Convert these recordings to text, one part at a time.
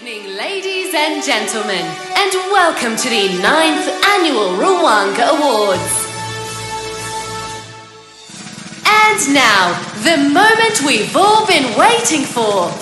Evening, ladies and gentlemen, and welcome to the 9th Annual Rwanga Awards. And now, the moment we've all been waiting for.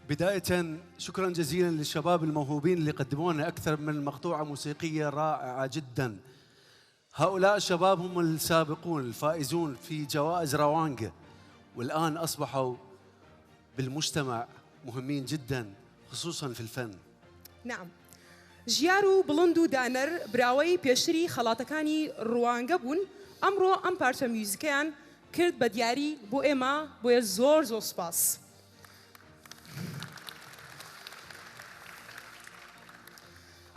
بداية شكرا جزيلا للشباب الموهوبين اللي قدموا لنا أكثر من مقطوعة موسيقية رائعة جدا. هؤلاء الشباب هم السابقون الفائزون في جوائز روانجا، والآن أصبحوا بالمجتمع مهمين جدا خصوصا في الفن. نعم، ژیار و بڵند و دانەر براوەی پێشتری خەڵاتەکانی ڕوانگە بوون. ئەمڕۆ ئەم پارچە میوزیکیان کرد بە دیاری بۆ ئێمە، بۆیە زۆر زۆر سوپاس.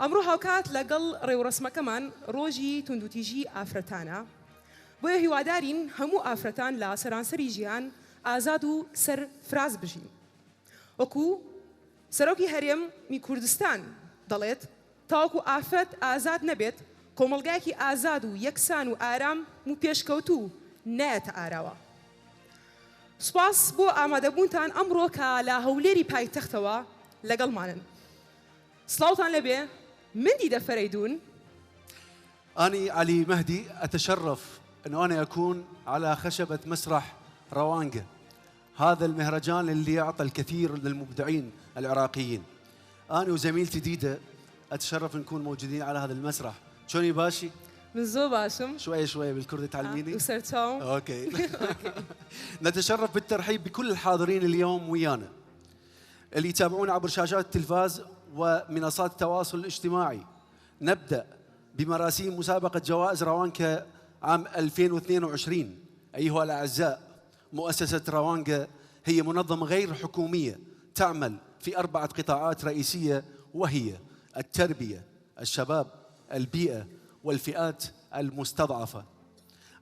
ئەمڕۆ هاوکات لەگەڵ ڕێوڕسمەکەمان ڕۆژی توندوتیژی ئافرەتانە، بۆیە هیوادارین هەموو ئافرەتان لە سەرانسەری ژیان ئازاد و سەرفراز بژین. وەکو سەرۆکی هەرێمی کوردستان دەڵێت تاوەکو ئافرەت ئازاد نەبێت، کۆمەڵگایەکی ئازاد و یەکسان و ئارام و پێشکەوتوو نایەتە ئاراوە. سوپاس بۆ ئامادەبوونتان ئەمڕۆ کە لە هەولێری پایتەختەوە لەگەڵمانن. سڵاوتان لەبێ، مندی دەفەرەیدون. أنا علي مهدي أتشرف أنه أنا أكون على خشبة مسرح روانجا، هذا المهرجان اللي يعطى الكثير للمبدعين العراقيين. أنا وزميلتي ديدا أتشرف نكون موجودين على هذا المسرح. شوني باشي؟ من زۆر باشم. شوية شوية بالكردي تعلميني؟ وسرتاو. أوكي. نتشرف بالترحيب بكل الحاضرين اليوم ويانا اللي يتابعونا عبر شاشات التلفاز ومنصات التواصل الاجتماعي. نبدأ بمراسيم مسابقة جوائز روانكا عام 2022. أيها الأعزاء، مؤسسة روانكا هي منظمة غير حكومية تعمل في 4 قطاعات رئيسية، وهي التربية، الشباب، البيئة، والفئات المستضعفة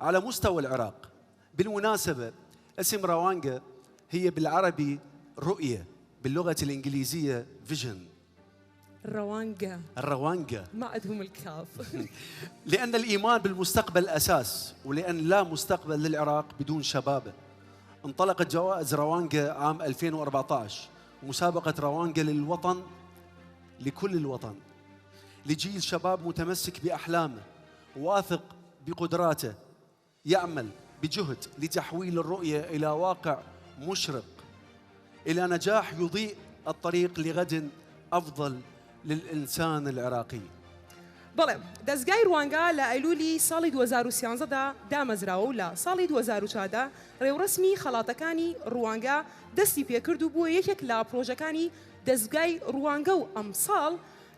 على مستوى العراق. بالمناسبة اسم روانكا هي بالعربي رؤية، باللغة الإنجليزية فيجن. الروانجا ما أدهم الكاف. لأن الإيمان بالمستقبل أساس، ولأن لا مستقبل للعراق بدون شبابه. انطلقت جوائز روانجا عام 2014، مسابقة روانجا للوطن، لكل الوطن، لجيل شباب متمسك بأحلامه، واثق بقدراته، يعمل بجهد لتحويل الرؤية إلى واقع مشرق، إلى نجاح يضيء الطريق لغد أفضل للإنسان العراقي. بەڵێ، دەستگای ڕوانگا لە ئەیلولی ساڵی 2013دا دامەزراوە و لە ساڵی 2014دا ڕێوڕسمی خەڵاتەکانی ڕوانگا دەستی پێکرد و بووە یەکێک لە پرۆژەکانی دەستگای ڕوانگە و ئەم ساڵ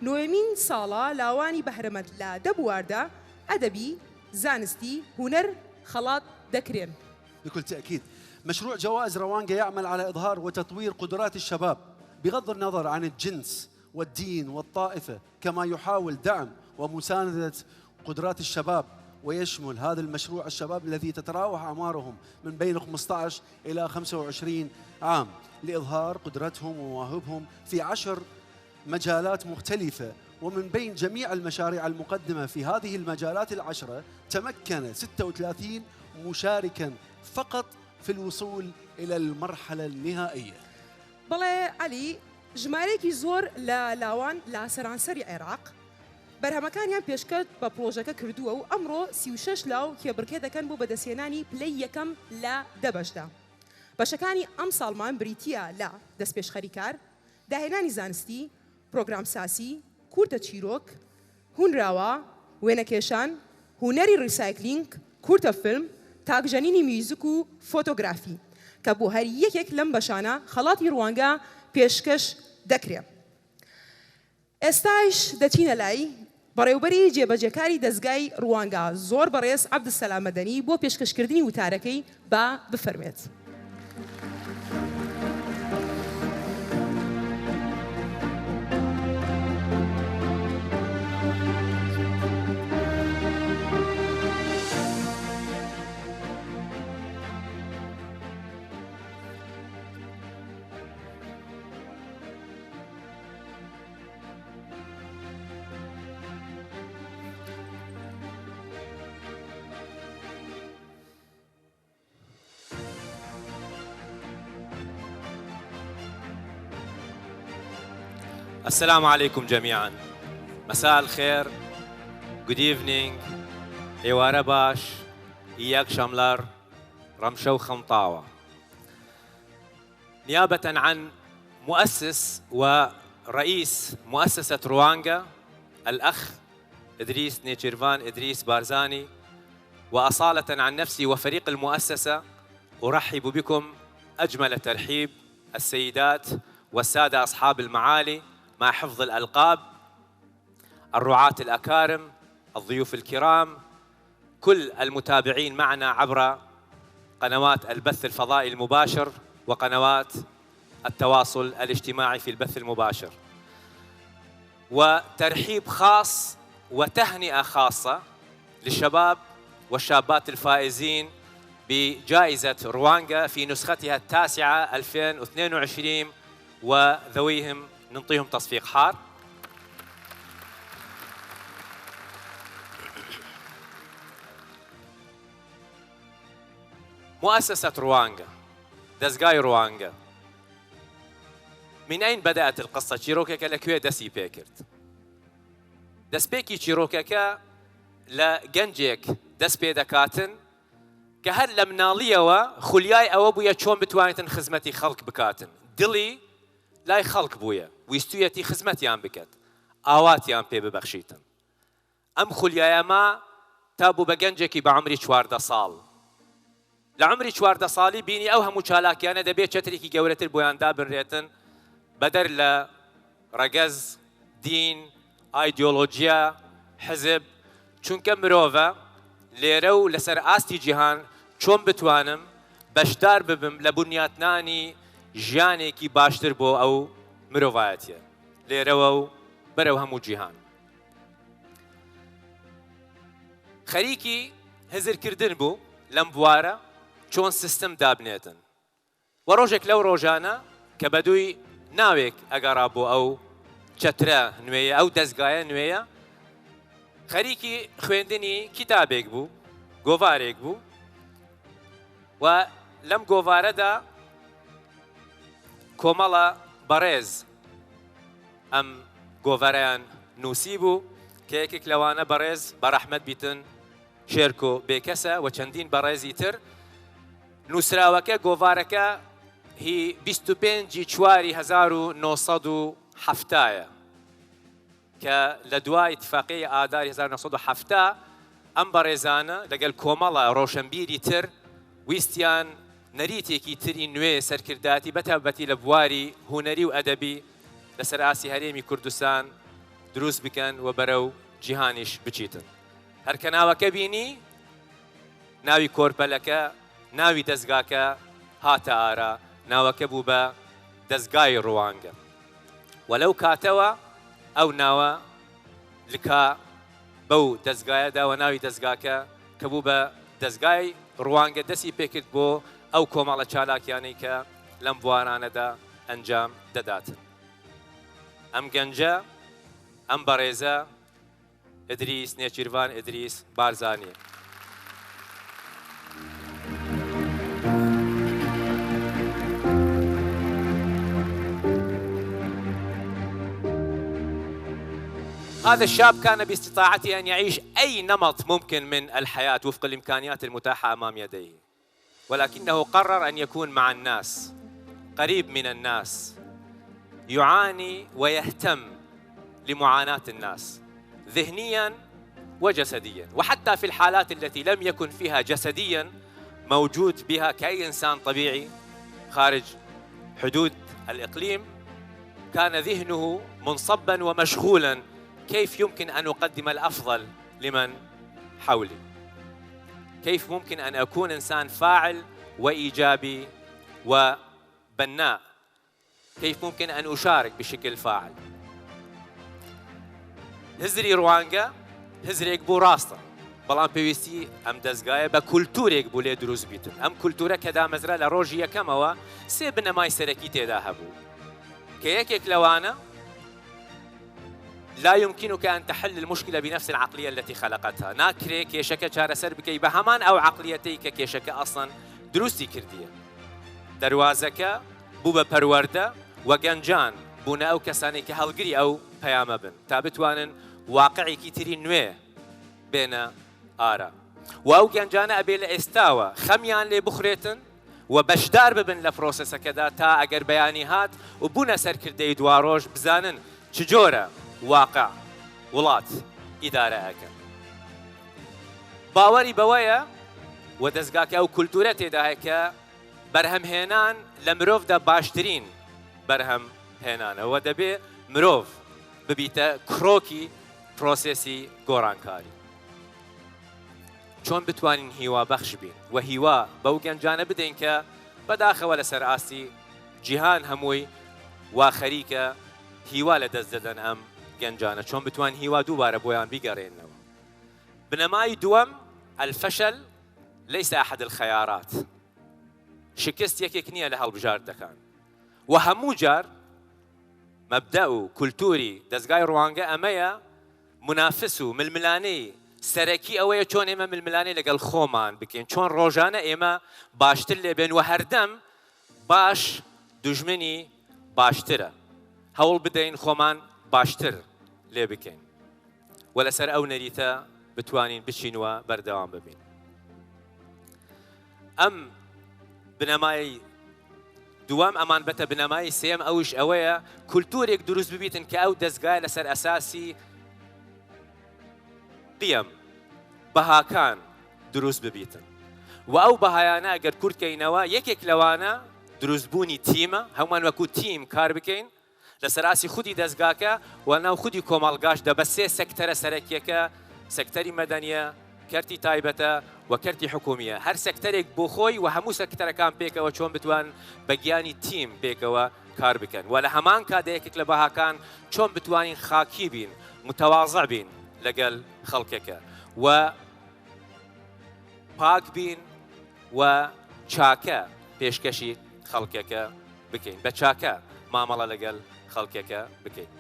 نوێمین ساڵە لاوانی بەهرەمەند لە دەبواردا ئەدەبی زانستی هونەر خەڵات دەکرێن. بكل تأكيد مشروع جوائز روانجا يعمل على إظهار وتطوير قدرات الشباب بغض النظر عن الجنس والدين والطائفة، كما يحاول دعم ومساندة قدرات الشباب، ويشمل هذا المشروع الشباب الذي تتراوح أعمارهم من بين 15 إلى 25 عام لإظهار قدرتهم ومواهبهم في 10 مجالات مختلفة. ومن بين جميع المشاريع المقدمة في هذه المجالات ال10 تمكن 36 مشاركاً فقط في الوصول إلى المرحلة النهائية. بەڵێ علی ژمارەیەکی زۆر لە لاوان لە سەرانسەری عێراق بەرهەمەکانیان پێشکەوت بە پرۆژەکە کردووە و ئەمڕۆ 36 لاو کێبڕکێ دەکەن بۆ بەدەستێنانی پلەی یەکەم لە 10 بەشدا. بەشەکانی ئەم ساڵمان بریتیە لە دەستپێشخەریکار، داهێنانی زانستی، پرۆگرامساسی، کورتە چیرۆک، هونراوە، وێنەکێشان، هونەری ریسایکلینگ، کورتە فیلم، تاکژەنینی میوزیک و فۆتۆگرافی کە بۆ هەر یەکێک لەم بەشانە خەڵاتی ڕوانگە پێشکەش دەکرێت. ئێستاش دەچینە لای بەڕێوبەری جێبەجێکاری دەستگای ڕوانگە زۆر بەڕێز عەبدولسەلام مەدەنی بۆ پێشکەشکردنی وتارەکەی با بفەرمێت. السلام عليكم جميعا. مساء الخير. Good evening. إيوارا باش. إياك شملر. رمشو خمطاوة. نيابة عن مؤسس ورئيس مؤسسة روانجا الأخ إدريس نيتشيرفان إدريس بارزاني، وأصالة عن نفسي وفريق المؤسسة أرحب بكم أجمل ترحيب السيدات والسادة أصحاب المعالي مع حفظ الألقاب، الرعاة الأكارم، الضيوف الكرام، كل المتابعين معنا عبر قنوات البث الفضائي المباشر وقنوات التواصل الاجتماعي في البث المباشر. وترحيب خاص وتهنئة خاصة للشباب والشابات الفائزين بجائزة روانجا في نسختها التاسعة 2022 وذويهم ننطيهم تصفيق حار. مؤسسة روانجا، دزقاي روانجا، من أين بدأت القصة؟ تشيروكاكا لكوي دسي بيكرت دسبيكي تشيروكاكا لجنجيك دسبي دكاتن كهر لمنالية خلياي أو بويا تشون بتوانيتن خزمتي خلق بكاتن دلي لاي خلق بويا ويستويتي خزمتيان بكت آواتيان بي ببخشيتن أم خلياي ما تابو بجنجيكي بعمري 14 صال لعمري 14 صالي بيني أوهم وشالاكي أنا دبي شتريكي جورة البويان دابن ريتن بدر لا رجز دين ايديولوجيا حزب چونکە مرۆڤە لێرە و لەسەر ئاستی جیهان چۆن بتوانم بەشدار ببم لە بنیاتنانی ژیانێکی باشتر بۆ ئەو مرۆڤایەتیە لێرەوە و بەرەو هەموو جیهان. خەریکی هزرکردن بوو لەم بوارە چۆن سیستم دابنێتن و ڕۆژێک لەو ڕۆژانە کە بەدووی ناوێک ئەگەڕا بۆ ئەو چەترە نوێیە ئەو دەستگایە نوێیە خەریکی خوێندنی کتابێک بوو گۆڤارێک بوو و لەم گۆڤارەدا کۆمەڵە بەڕێز ئەم گۆڤارەیان نووسی بوو کە یەکێک لەوانە بەڕێز بەڕەحمەت بیتن شێرکۆ بێکەسە و چەندین بەڕێزی تر. نووسراوەکە گۆڤارەکە هی 25/4/1970 کە لە دوای اتفاقی ئاداری 1970 ئەم بەڕێزانە لەگەڵ کۆمەڵە ڕۆشنبیری تر ویستیان نەریتێکی تری نوێ سەرکرداتی بەتابەتی لە بواری هونەری و ئەدەبی لەسەر ئاسی هەرێمی کوردستان دروست بکەن و بەرەو جیهانیش بچیتن. هەرکە ناوەکە بینی ناوی کۆرپەلەکە ناوی دەستگاکە هاتە ئارا، ناوەکە بوو بە دەستگای ڕوانگە. وەلەو کاتەوە ئەو ناوە لکا بەو دەستگایەدا و ناوی دەستگاکە کە بوو بە دەستگای ڕوانگە دەستی پێکرد بۆ ئەو کۆمەڵە چالاکیانەی کە لەم بوارانەدا ئەنجام دەداتن. ئەم گەنجە، ئەم بەڕێزە ئیدریس نێچیروان ئیدریس بارزانیە. هذا الشاب كان باستطاعته أن يعيش أي نمط ممكن من الحياة وفق الإمكانيات المتاحة أمام يديه، ولكنه قرر أن يكون مع الناس، قريب من الناس، يعاني ويهتم لمعاناة الناس ذهنياً وجسدياً، وحتى في الحالات التي لم يكن فيها جسدياً موجود بها كأي إنسان طبيعي خارج حدود الإقليم، كان ذهنه منصباً ومشغولاً كيف يمكن أن أقدم الأفضل لمن حولي، كيف ممكن أن أكون إنسان فاعل وإيجابي وبناء، كيف ممكن أن أشارك بشكل فاعل. هزري روانگا هزريك بو راستا بەڵام پێویستی ئەم دەستگایە بە کولتورێک بوو لێ دروست بیتن. ئەم کولتورە کە دامەزرا لە ڕۆژی یەکەمەوە سێ بنەمای سەرەکی تێدا هەبوو کە یەکێک لەوانە لا يمكنك أن تحل المشكلة بنفس العقلية التي خلقتها. ناكري كيشك چارەسەر بکەی بە هەمان ئەو عقلیەتەی کە کێشەکە ئەسڵەن دروستی کردیە. دەواازەکە بوو بە پەروەردە و گەنجان بوونە ئەو کەسانی کە هەڵگری ئەو پەیامە بن تا بتوانن واقعێکی تری نوێ بێنە ئارا. و ئەو گەنجانە ئەبێ لە ئێستاوە خەمیان لێ بخورێتن و بەشدار ببن لە پرۆسەسەکەدا تا ئەگەر بەیانی هات و بوونە سەرکردەی دوا ڕۆژ بزانن چ جۆرە واقع وڵات ئیدارە ئەکەن. باوەری بەوەیە و دەستگاکە ئەو کولتورە تێدا هەیە کە بەرهەمهێنان لە مرۆڤدا باشترین بەرهەمهێنانەوە دەبێ مرۆڤ ببیتە کڕۆکی پرۆسێسی گۆڕانکاری. چۆن بتوانین هیوا بەخش بین و هیوا بەو گەنجانە بدەین کە بەداخەوە لەسەر ئاستی جیهان هەمووی وا خەریکە هیوا لە دەست دەدەن ئەم گەنجانە، چۆن بتوان هیوا دووبارە بۆیان بیگەڕێنەوە. بنەمای دووەم الفشل ليس أحد الخيارات. شکست یەکێک نییە لە هەڵبژاردنەکان و هەموو جار مەبدە و کولتوری دەستگای ڕوانگە ئەمەیە منافس و ململانەی سەرەکی ئەوەیە چۆن ئێمە ململانەی لەگەڵ خۆمان بکەین، چۆن ڕۆژانە ئێمە باشتر لێ بێن و هەردەم باش دوژمنی باشترە، هەوڵ بدەین خۆمان باشتر لێ بکەین و لەسەر ئەو نەریتە بتوانین بچینوە بەردەوام ببین. ئەم بنەمای دوام ئەمان بەتە بنەمای سێم ئەوش ئەوەیە کولتورێک دروست ببیتن کە ئەو دەستگای لەسەر ئەساسی قیەم بەهاکان دروست ببیتن و ئەو بەهایانە ئەگەر کورتکەینەوە یەکێک لەوانە دروستبوونی تیمە، هەمومان وەکو تیم کار بکەین لەسەر ئاسی خودی دەستگاکە و ناو خودی کۆمەڵگاشدا بە سێ سەکتەرە سەرەکیەکە، سەکتەری مەدەنیە، کەرتی تایبەتە و کەرتی حکومیە. هەر سەکتەرێک بۆ خۆی و هەموو سەکتەرەکان پێکەوە چۆن بتوان بە گیانی تیم پێکەوە کار بکەن و لە هەمان کاتدا یەکێک لە بەهاکان چۆن بتوانین خاکی بین، متەواضع بین لەگەڵ خەڵکێکە و پاک بین و چاکە پێشکەشی خەڵکێکە بکەین، بە چاکە مامەڵە لەگەڵ خەڵکێکە بکەین.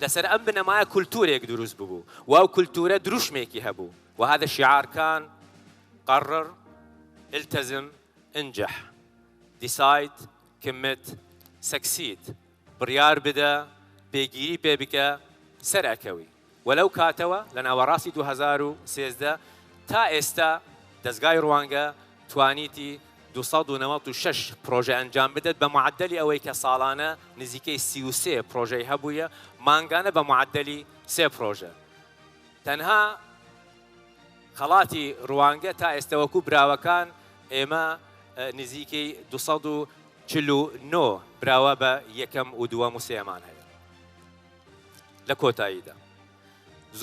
لەسەر ئەم بنەمایە کولتورێک دروست ببوو و ئەو کولتورە دروشمێکی هەبوو و هذا شعار كان قرر التزم انجح decide commit succeed. بڕیار بدە پێگیری پێ بکە سەرەکەوی. وەلەو کاتەوە لە ناوەڕاستی 2013 تا ئێستا دەستگای ڕوانگە توانیتی 296 پرۆژە ئەنجام بدەێت بە معدەلی ئەوەی کە ساڵانە نزیکەی 33 پرۆژەی هەبوویە، مانگانە بە معدەلی 3 پرۆژە. تەنها خەڵاتی ڕوانگە تا ئێستا وەکو براوەکان ئێمە نزیکەی 249 براوە بە یەکەم و دووەم و سێمان هەیە. لە کۆتاییدا.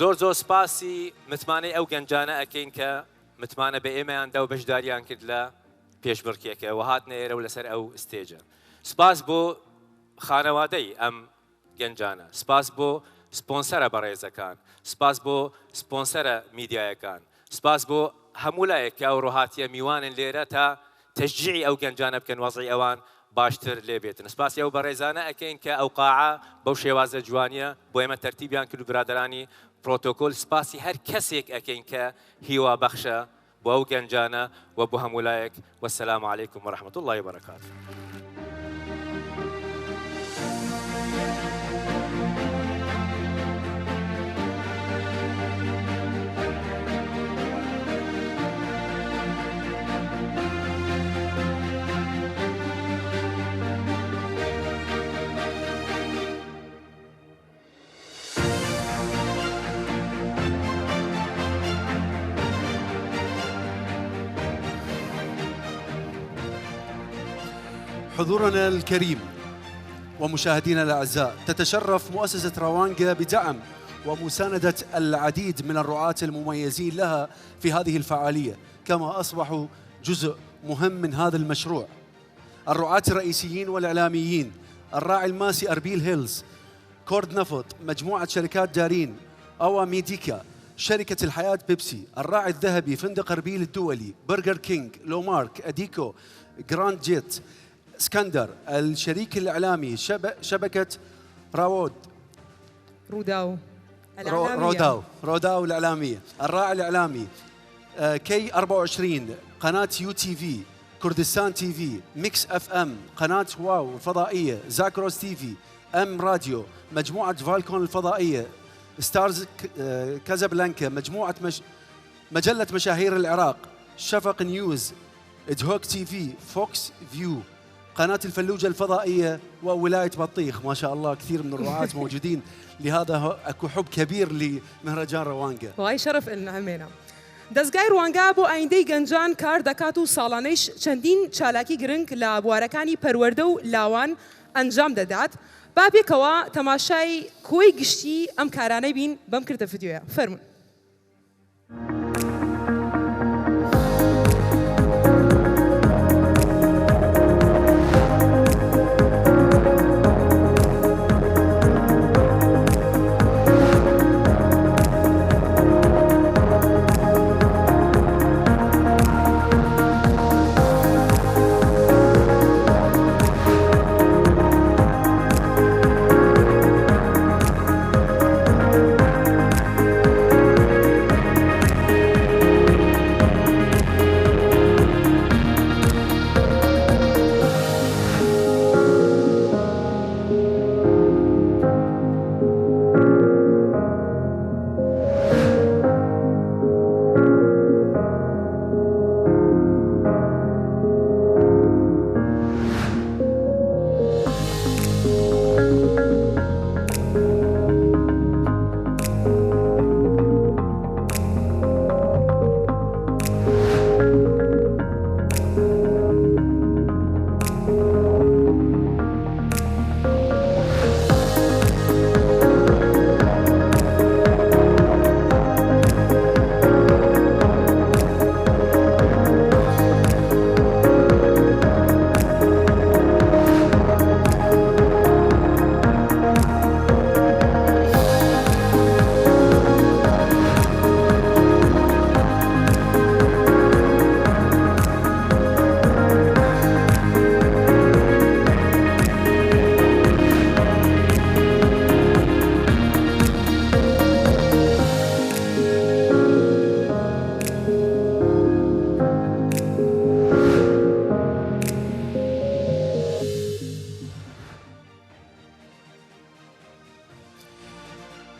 زۆر سپاسی متمانەی ئەو گەنجانە ئەکەین کە متمانە بە ئێمەیاندا و بەشداریان کرد لە پێشبڕکێکە و هاتنە ئێرە و لەسەر ئەو ستێجە. سپاس بۆ خانەوادەی ئەم گەنجانە، سپاس بۆ سپۆنسەرە بەڕێزەکان، سپاس بۆ سپۆنسەرە میدیایەکان، سپاس بۆ هەموو لایەک کە ئەو ڕۆهاتیە میوانن لێرە تا تەشجیعی ئەو گەنجانە بکەن وەزعی ئەوان باشتر لێبێتن. سپاسی ئەو بەڕێزانە ئەکەین کە ئەو قاعە بەو شێوازە جوانیە بۆ ئێمە تەرتیبیان کرد و برادرانی پرۆتۆکۆل. سپاسی هەر کەسێک ئەکەین کە هیوا بەخشە بۆ ئەو گەنجانە و بۆ هەموو لایەک. وەسەلام عەلەیکم وەڕەحمەتوڵڵاهی وبەرەکاتوه. حضورنا الكريم ومشاهدينا الأعزاء، تتشرف مؤسسة راوانغا بدعم ومساندة العديد من الرعاة المميزين لها في هذه الفعالية، كما أصبحوا جزء مهم من هذا المشروع. الرعاة الرئيسيين والإعلاميين: الراعي الماسي أربيل هيلز، كورد نفط، مجموعة شركات دارين، أوا ميديكا، شركة الحياة بيبسي، الراعي الذهبي فندق أربيل الدولي، برجر كينج، لومارك، أديكو، جراند جيت، اسكندر، الشريك الإعلامي شبكة روداو الإعلامية، الراعي الإعلامي كي 24، قناة يو تي في، كردستان تي في، ميكس اف ام، قناة واو الفضائية، زاكروس تي في، ام راديو، مجموعة فالكون الفضائية، ستارز كازابلانكا، مجلة مشاهير العراق، شفق نيوز، ادهوك تي في، فوكس فيو، قناة الفلوجة الفضائية، وولاية بطيخ. ما شاء الله كثير من الرعاة موجودين، لهذا اكو حب كبير لمهرجان روانغا. وهي شرف لنا همينا. دەستگای ڕوانگا بۆ ئایندەی گەنجان کار دەکات و ساڵانەیش چەندین چالاکی گرنگ لە بوارەکانی پەروەردە و لاوان ئەنجام دەدات. با پێکەوە تەماشای کۆی گشتی ئەم کارانەی بین بەم کردە ڤیدیۆیە. فەرمون.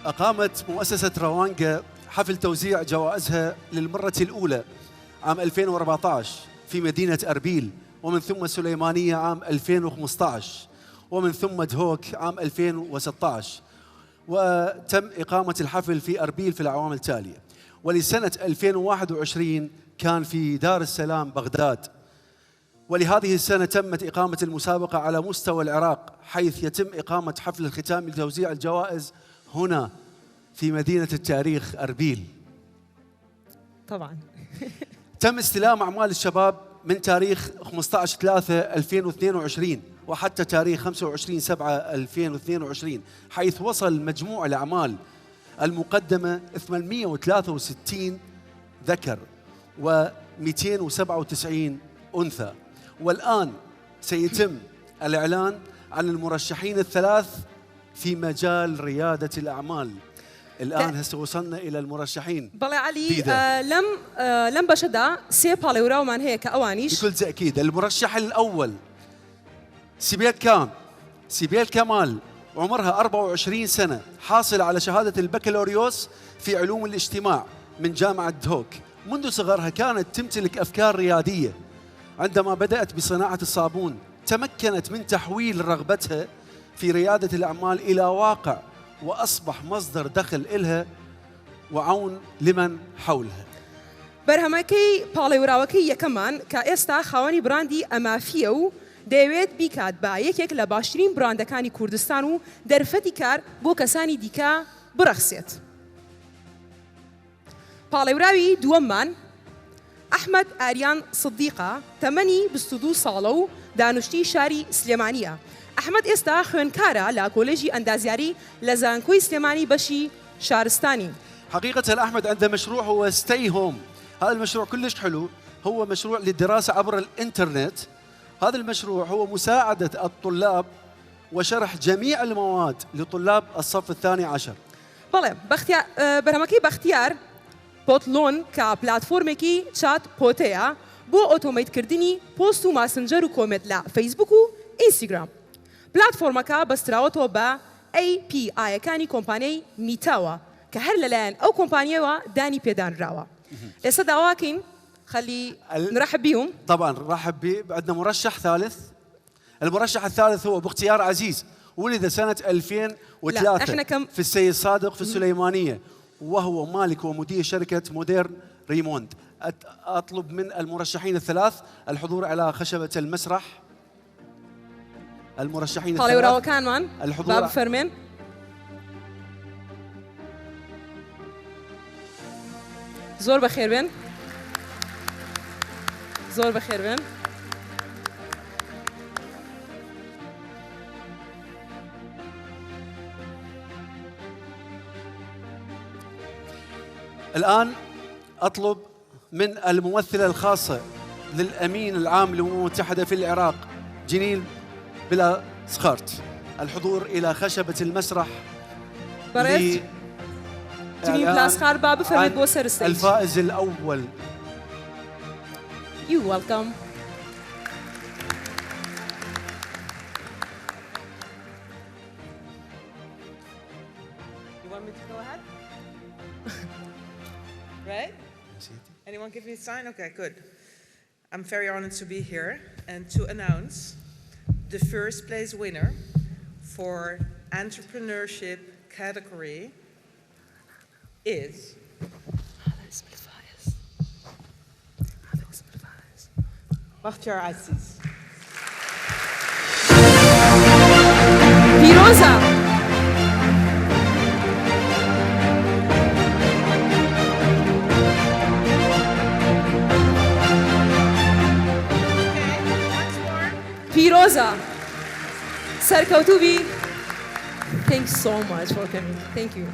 أقامت مؤسسة راوانغا حفل توزيع جوائزها للمرة الأولى عام 2014 في مدينة أربيل، ومن ثم سليمانية عام 2015، ومن ثم دهوك عام 2016، وتم إقامة الحفل في أربيل في الأعوام التالية. ولسنة 2021 كان في دار السلام بغداد. ولهذه السنة تمت إقامة المسابقة على مستوى العراق، حيث يتم إقامة حفل الختام لتوزيع الجوائز هنا في مدينة التاريخ أربيل. طبعا. تم استلام أعمال الشباب من تاريخ 15/3/2022 وحتى تاريخ 25/7/2022، حيث وصل مجموع الأعمال المقدمة 863 ذكر و297 أنثى. والآن سيتم الإعلان عن المرشحين الثلاث في مجال ريادة الأعمال. الآن هسه وصلنا إلى المرشحين. بلا علي لم بشدا سي باليورا من هيك أوانيش بكل تأكيد. المرشح الأول سيبيل كمال، عمرها 24 سنة، حاصل على شهادة البكالوريوس في علوم الاجتماع من جامعة دهوك. منذ صغرها كانت تمتلك أفكار ريادية. عندما بدأت بصناعة الصابون تمكنت من تحويل رغبتها في ريادة الأعمال إلى واقع، وأصبح مصدر دخل إلها وعون لمن حولها. برهمكي باليوراوكي كمان كاستا خواني براندي أمافيو دەیەوێت بیکات بە یەکێک لە باشترین براندەکانی کوردستان و دەرفەتی کار بۆ کەسانی دیکە بڕەخسێت. پاڵێوراوی دووەممان ئەحمەد ئاریان سدیقە، تەمەنی 22 ساڵە و دانوشتی شاری سلێمانیە. ئەحمەد ئێستا خوێندکارە لە کۆلێژی ئەندازیاری لە زانکۆی سلێمانی بەشی شارستانی. حقيقة أحمد عنده مشروع هو ستي هوم. هذا المشروع كلش حلو، هو مشروع للدراسة عبر الإنترنت. هذا المشروع هو مساعدة الطلاب وشرح جميع المواد لطلاب الصف الثاني عشر. بله برهمكي باختيار بوتلون كبلاتفورمكي شات بوتيا بو اوتوميت كردني بوست و ماسنجر و كومنت لا فيسبوك و انستغرام. بلاتفورمكا بستراوتو با API كاني كومباني ميتاوا كهر للاين او كومبانيوا داني بيدان راوا. اسا دواكين خلي نرحب بيهم. طبعا نرحب به. عندنا مرشح ثالث. المرشح الثالث هو باختيار عزيز، ولد سنة 2003 في السيد صادق في السليمانية، وهو مالك ومدير شركة موديرن ريموند. أطلب من المرشحين الثلاث الحضور على خشبة المسرح. المرشحين الثلاث الحضور. باب فرمين. زور بخير بين. زور بخير بين. الآن أطلب من الممثلة الخاصة للأمين العام للأمم المتحدة في العراق جنين بلا سخارت الحضور إلى خشبة المسرح. جنين بلا سخار باب فرمي بوسر الستيج. الفائز الأول. You welcome. You want me to go ahead? Right? Anyone give me a sign? Okay, good. I'm very honored to be here and to announce the first place winner for entrepreneurship category is Bakhtiar Aziz. Firoza. Firoza. Sarkautubi. Thanks so much for coming. Thank you.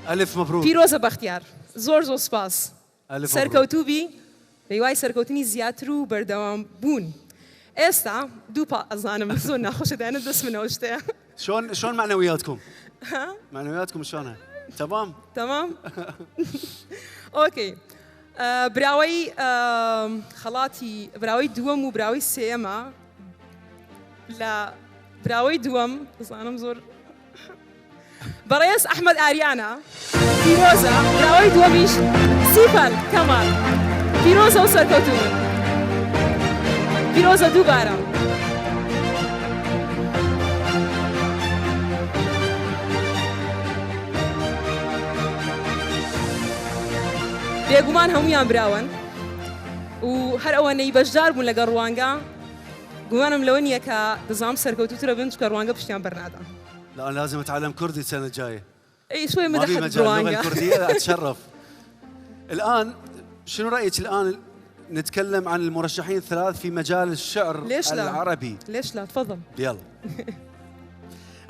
ألف مبروك. Firoza Bakhtiar. زور سپاس. ألف سرکوتوبی ریوای سرکوتنی زیاتر و بردوام بون. استا دو با ازانم زون نخوش دهنم دست من اوشته. شلون معنوياتكم؟ معنوياتكم شلونها؟ تمام؟ تمام. اوكي. براوي خلاتي براوي دوم وبراوي سيما. لا براوي دوم ازانم زور. بريس أحمد آريانا فيروزا براوي دوميش سيفل كمان فيروزا وسركوتومن فيروزا دوبارا بيقومان هميان براون وهر أواني بجار بون لقى روانقا قوانم لونيا كدزام سركوتو ترى بنت كروانقا بشتيان برنادا لا أنا لازم أتعلم كردي السنة الجاية. اي شوي ما في مدحت مجال اللغة بروانقا. الكردية أتشرف. الآن شنو رأيك الآن نتكلم عن المرشحين الثلاث في مجال الشعر ليش لا؟ العربي؟ ليش لا؟ تفضل. يلا.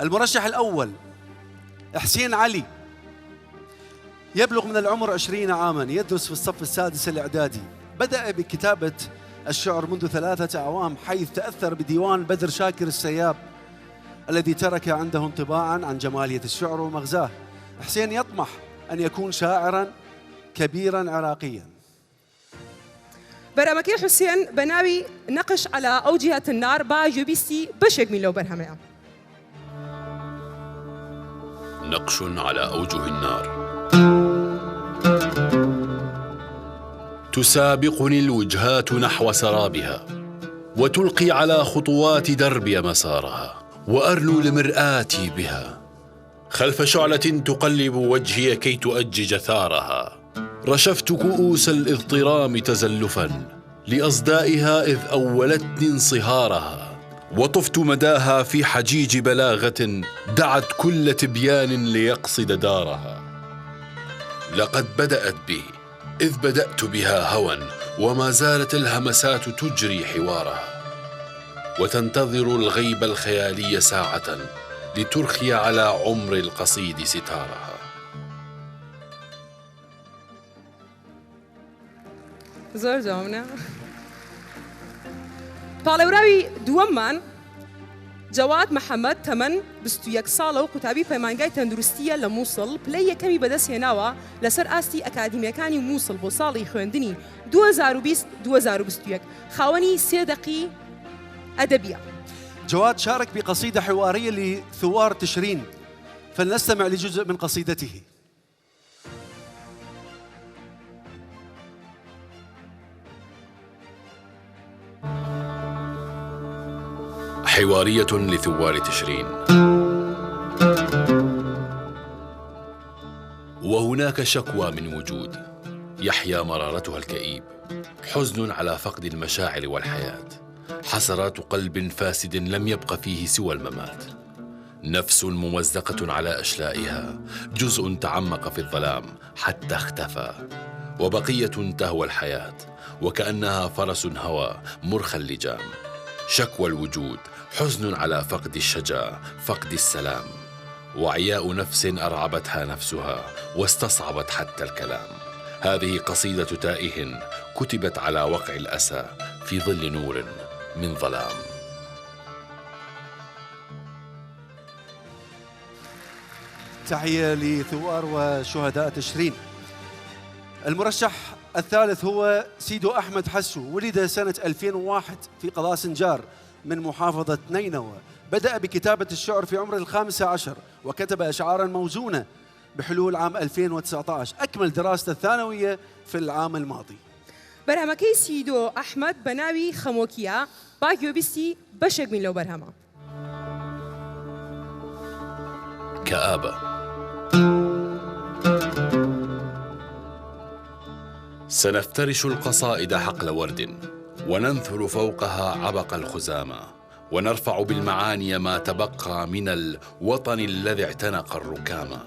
المرشح الأول حسين علي، يبلغ من العمر 20 عاما، يدرس في الصف السادس الإعدادي. بدأ بكتابة الشعر منذ 3 أعوام، حيث تأثر بديوان بدر شاكر السياب الذي ترك عنده انطباعا عن جمالية الشعر ومغزاه. حسين يطمح أن يكون شاعرا كبيرا عراقيا. برامكي حسين بناوي نقش على أوجهة النار با جوبيستي بشك من لو برهمها. نقش على أوجه النار. تسابقني الوجهات نحو سرابها، وتلقي على خطوات دربي مسارها، وأرنو لمرآتي بها خلف شعلة تقلب وجهي كي تؤجج ثارها. رشفت كؤوس الاضطرام تزلفا لأصدائها إذ أولتني انصهارها، وطفت مداها في حجيج بلاغة دعت كل تبيان ليقصد دارها. لقد بدأت بي إذ بدأت بها هوى، وما زالت الهمسات تجري حوارها، وتنتظر الغيب الخيالي ساعة لترخي على عمر القصيد ستارها. زور جوامنا. باڵێوراوی دووەممان جەواد محەممەد تەمەن 21 ساڵە و قوتابی پەیمانگای تەندروستیە لە مووسڵ پلەی یەکەمی بەدەستهێناوە لەسەر ئاستی ئەکادیمیەکانی مووسڵ بۆ ساڵی خوێندنی 2020-2021 خاوەنی 3 دەقی ئەدەبیە. جواد شارك بقصيدة حوارية لثوار تشرين، فلنستمع لجزء من قصيدته. حوارية لثوار تشرين. وهناك شكوى من وجود يحيا مرارتها الكئيب، حزن على فقد المشاعر والحياة، حسرات قلب فاسد لم يبق فيه سوى الممات، نفس ممزقة على أشلائها، جزء تعمق في الظلام حتى اختفى، وبقية تهوى الحياة وكأنها فرس هوى مرخى اللجام. شكوى الوجود، حزن على فقد الشجاع، فقد السلام، وعياء نفس أرعبتها نفسها واستصعبت حتى الكلام. هذه قصيدة تائه كتبت على وقع الأسى في ظل نور من ظلام. تحية لثوار وشهداء تشرين. المرشح الثالث هو سيدو أحمد حسو، ولد سنة 2001 في قلاصنجار من محافظة نينوى. بدأ بكتابة الشعر في عمر 15 وكتب أشعاراً موزونة بحلول عام 2019. أكمل دراسته الثانوية في العام الماضي. برهمكي سيدو أحمد بناوي خموكيا باكيو بيستي بشك من لو برهمة. كآبة. سنفترش القصائد حقل ورد، وننثر فوقها عبق الخزامى، ونرفع بالمعاني ما تبقى من الوطن الذي اعتنق الركامى،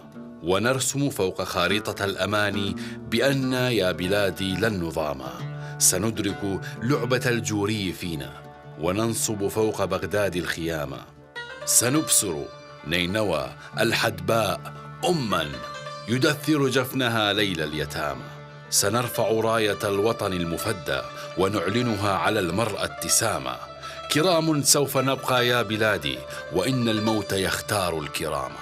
ونرسم فوق خارطة الأماني بأن يا بلادي لن نضاما. سندرك لعبة الجوري فينا، وننصب فوق بغداد الخيامة. سنبصر نينوى الحدباء أماً يدثر جفنها ليل اليتامى. سنرفع راية الوطن المفدى ونعلنها على المرأة ابتسامة. كرام سوف نبقى يا بلادي، وإن الموت يختار الكرام.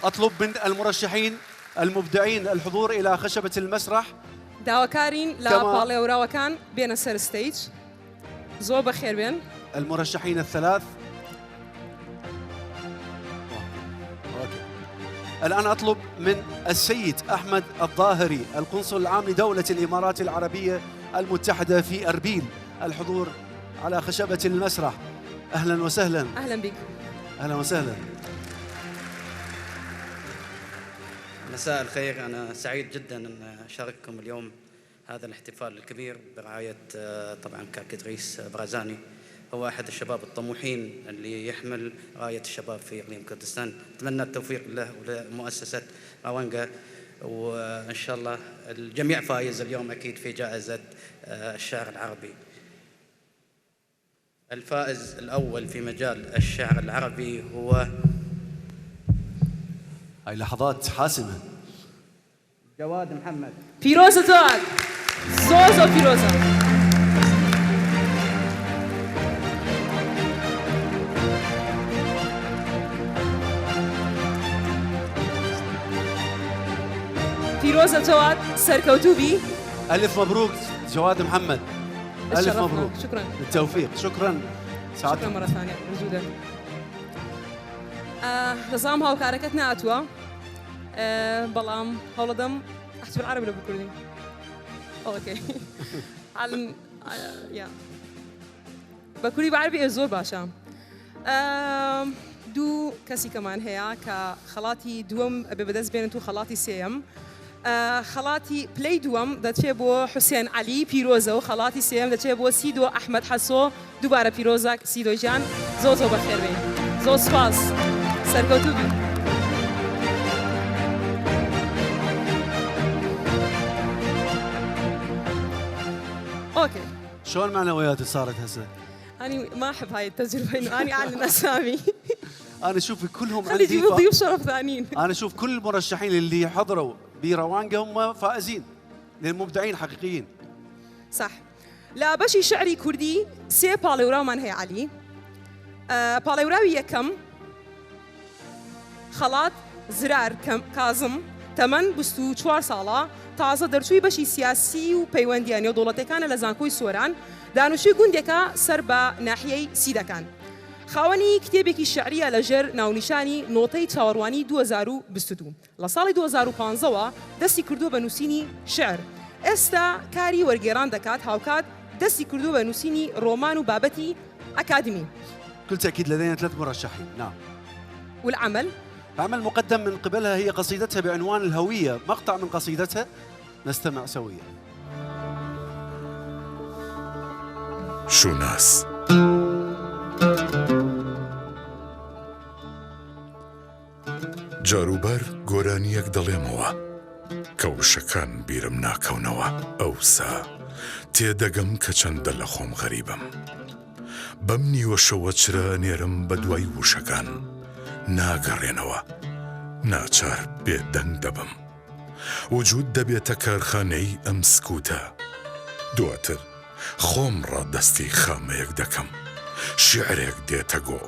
أطلب من المرشحين المبدعين الحضور إلى خشبة المسرح. داوكارين لا باڵێوراوە كان بين السر ستيج. زۆر بەخێر بێن. المرشحين الثلاث. الآن أطلب من السيد أحمد الظاهري القنصل العام لدولة الإمارات العربية المتحدة في أربيل الحضور على خشبة المسرح. أهلا وسهلا. أهلا بك. أهلا وسهلا. مساء الخير، أنا سعيد جدا أن أشارككم اليوم هذا الاحتفال الكبير برعاية طبعا كاك إدريس برزاني هو أحد الشباب الطموحين اللي يحمل راية الشباب في إقليم كردستان. أتمنى التوفيق له ولمؤسسة راوانغا، وإن شاء الله الجميع فايز اليوم أكيد في جائزة الشعر العربي. الفائز الأول في مجال الشعر العربي هو هاي لحظات حاسمة. جواد محمد. پیروز جواد. زوزو پیروزه. پیروز جواد سرکوتوبی. ألف مبروك جواد محمد. ألف مبروك. شكرا. بالتوفيق. شكرا. شكرا مرة ثانية وجودك. نظام هاو كاركتنا أتوا. بلام هولدم أحكي بالعربي ولا بالكردي؟ أوكي. على يا. بكردي بعربي زور باشا. دو كسي كمان هيا كخلاتي دوم ببدأ بين تو خلاتي سيم. خلاتي بلاي دوم دتشي بو حسين علي بيروزا وخلاتي سيم دتشي بو سيدو أحمد حسو دوباره بيروزا سيدو جان زوزو بخير بي زو سپاس سرکوتوبی. اوكي شلون معنوياتي صارت هسه؟ أنا ما أحب هاي التجربة إنه أنا أعلن أسامي. أنا أشوف كلهم خلي يجيبوا ضيوف شرف ثانيين. أنا أشوف كل المرشحين اللي حضروا براوانغا هم فائزين، لأن مبدعين حقيقيين. صح. لا بشي شعري كردي سي باليورا من هي علي. باليوراوي يكم خلاط زرار كازم تمن بستو 4 ساڵە تازە دەرچووی بەشی سیاسی و پەیوەندیانی و دەوڵەتەکانە لە زانکۆی سۆران دانوشوی گوندێکە سەر بە ناحیەی سیدەکان. خاوەنی کتێبێکی شعریە لەژێر ناونیشانی نۆتەی چاوەڕوانی 2022 لە ساڵی 2015ەوە دەستی کردووە بە نووسینی شعر. ئێستا کاری وەرگێڕان دەکات هاوکات دەستی کردووە بە نووسینی ڕۆمان و بابەتی ئەکادمی. بكل تأكيد لدينا 3 مرشحين. نعم. والعمل؟ العمل مقدم من قبلها هي قصيدتها بعنوان الهوية، مقطع من قصيدتها نستمع سويا. شو ناس جاروبار گۆرانیەک دەڵێمەوە کەوشەکان بیرم ناکەونەوە ئەوسا تێدەگەم کە چەندە لە خۆم غەریبم بەم نیوە شەوە چرە نێرم بە دوای وشەکان ناگەڕێنەوە ناچار بێدەنگ دەبم وجود دەبێتە کارخانەی ئەم سکوتە دواتر خۆم ڕادەستی خامەیەک دەکەم شیعرێک دێتە گۆ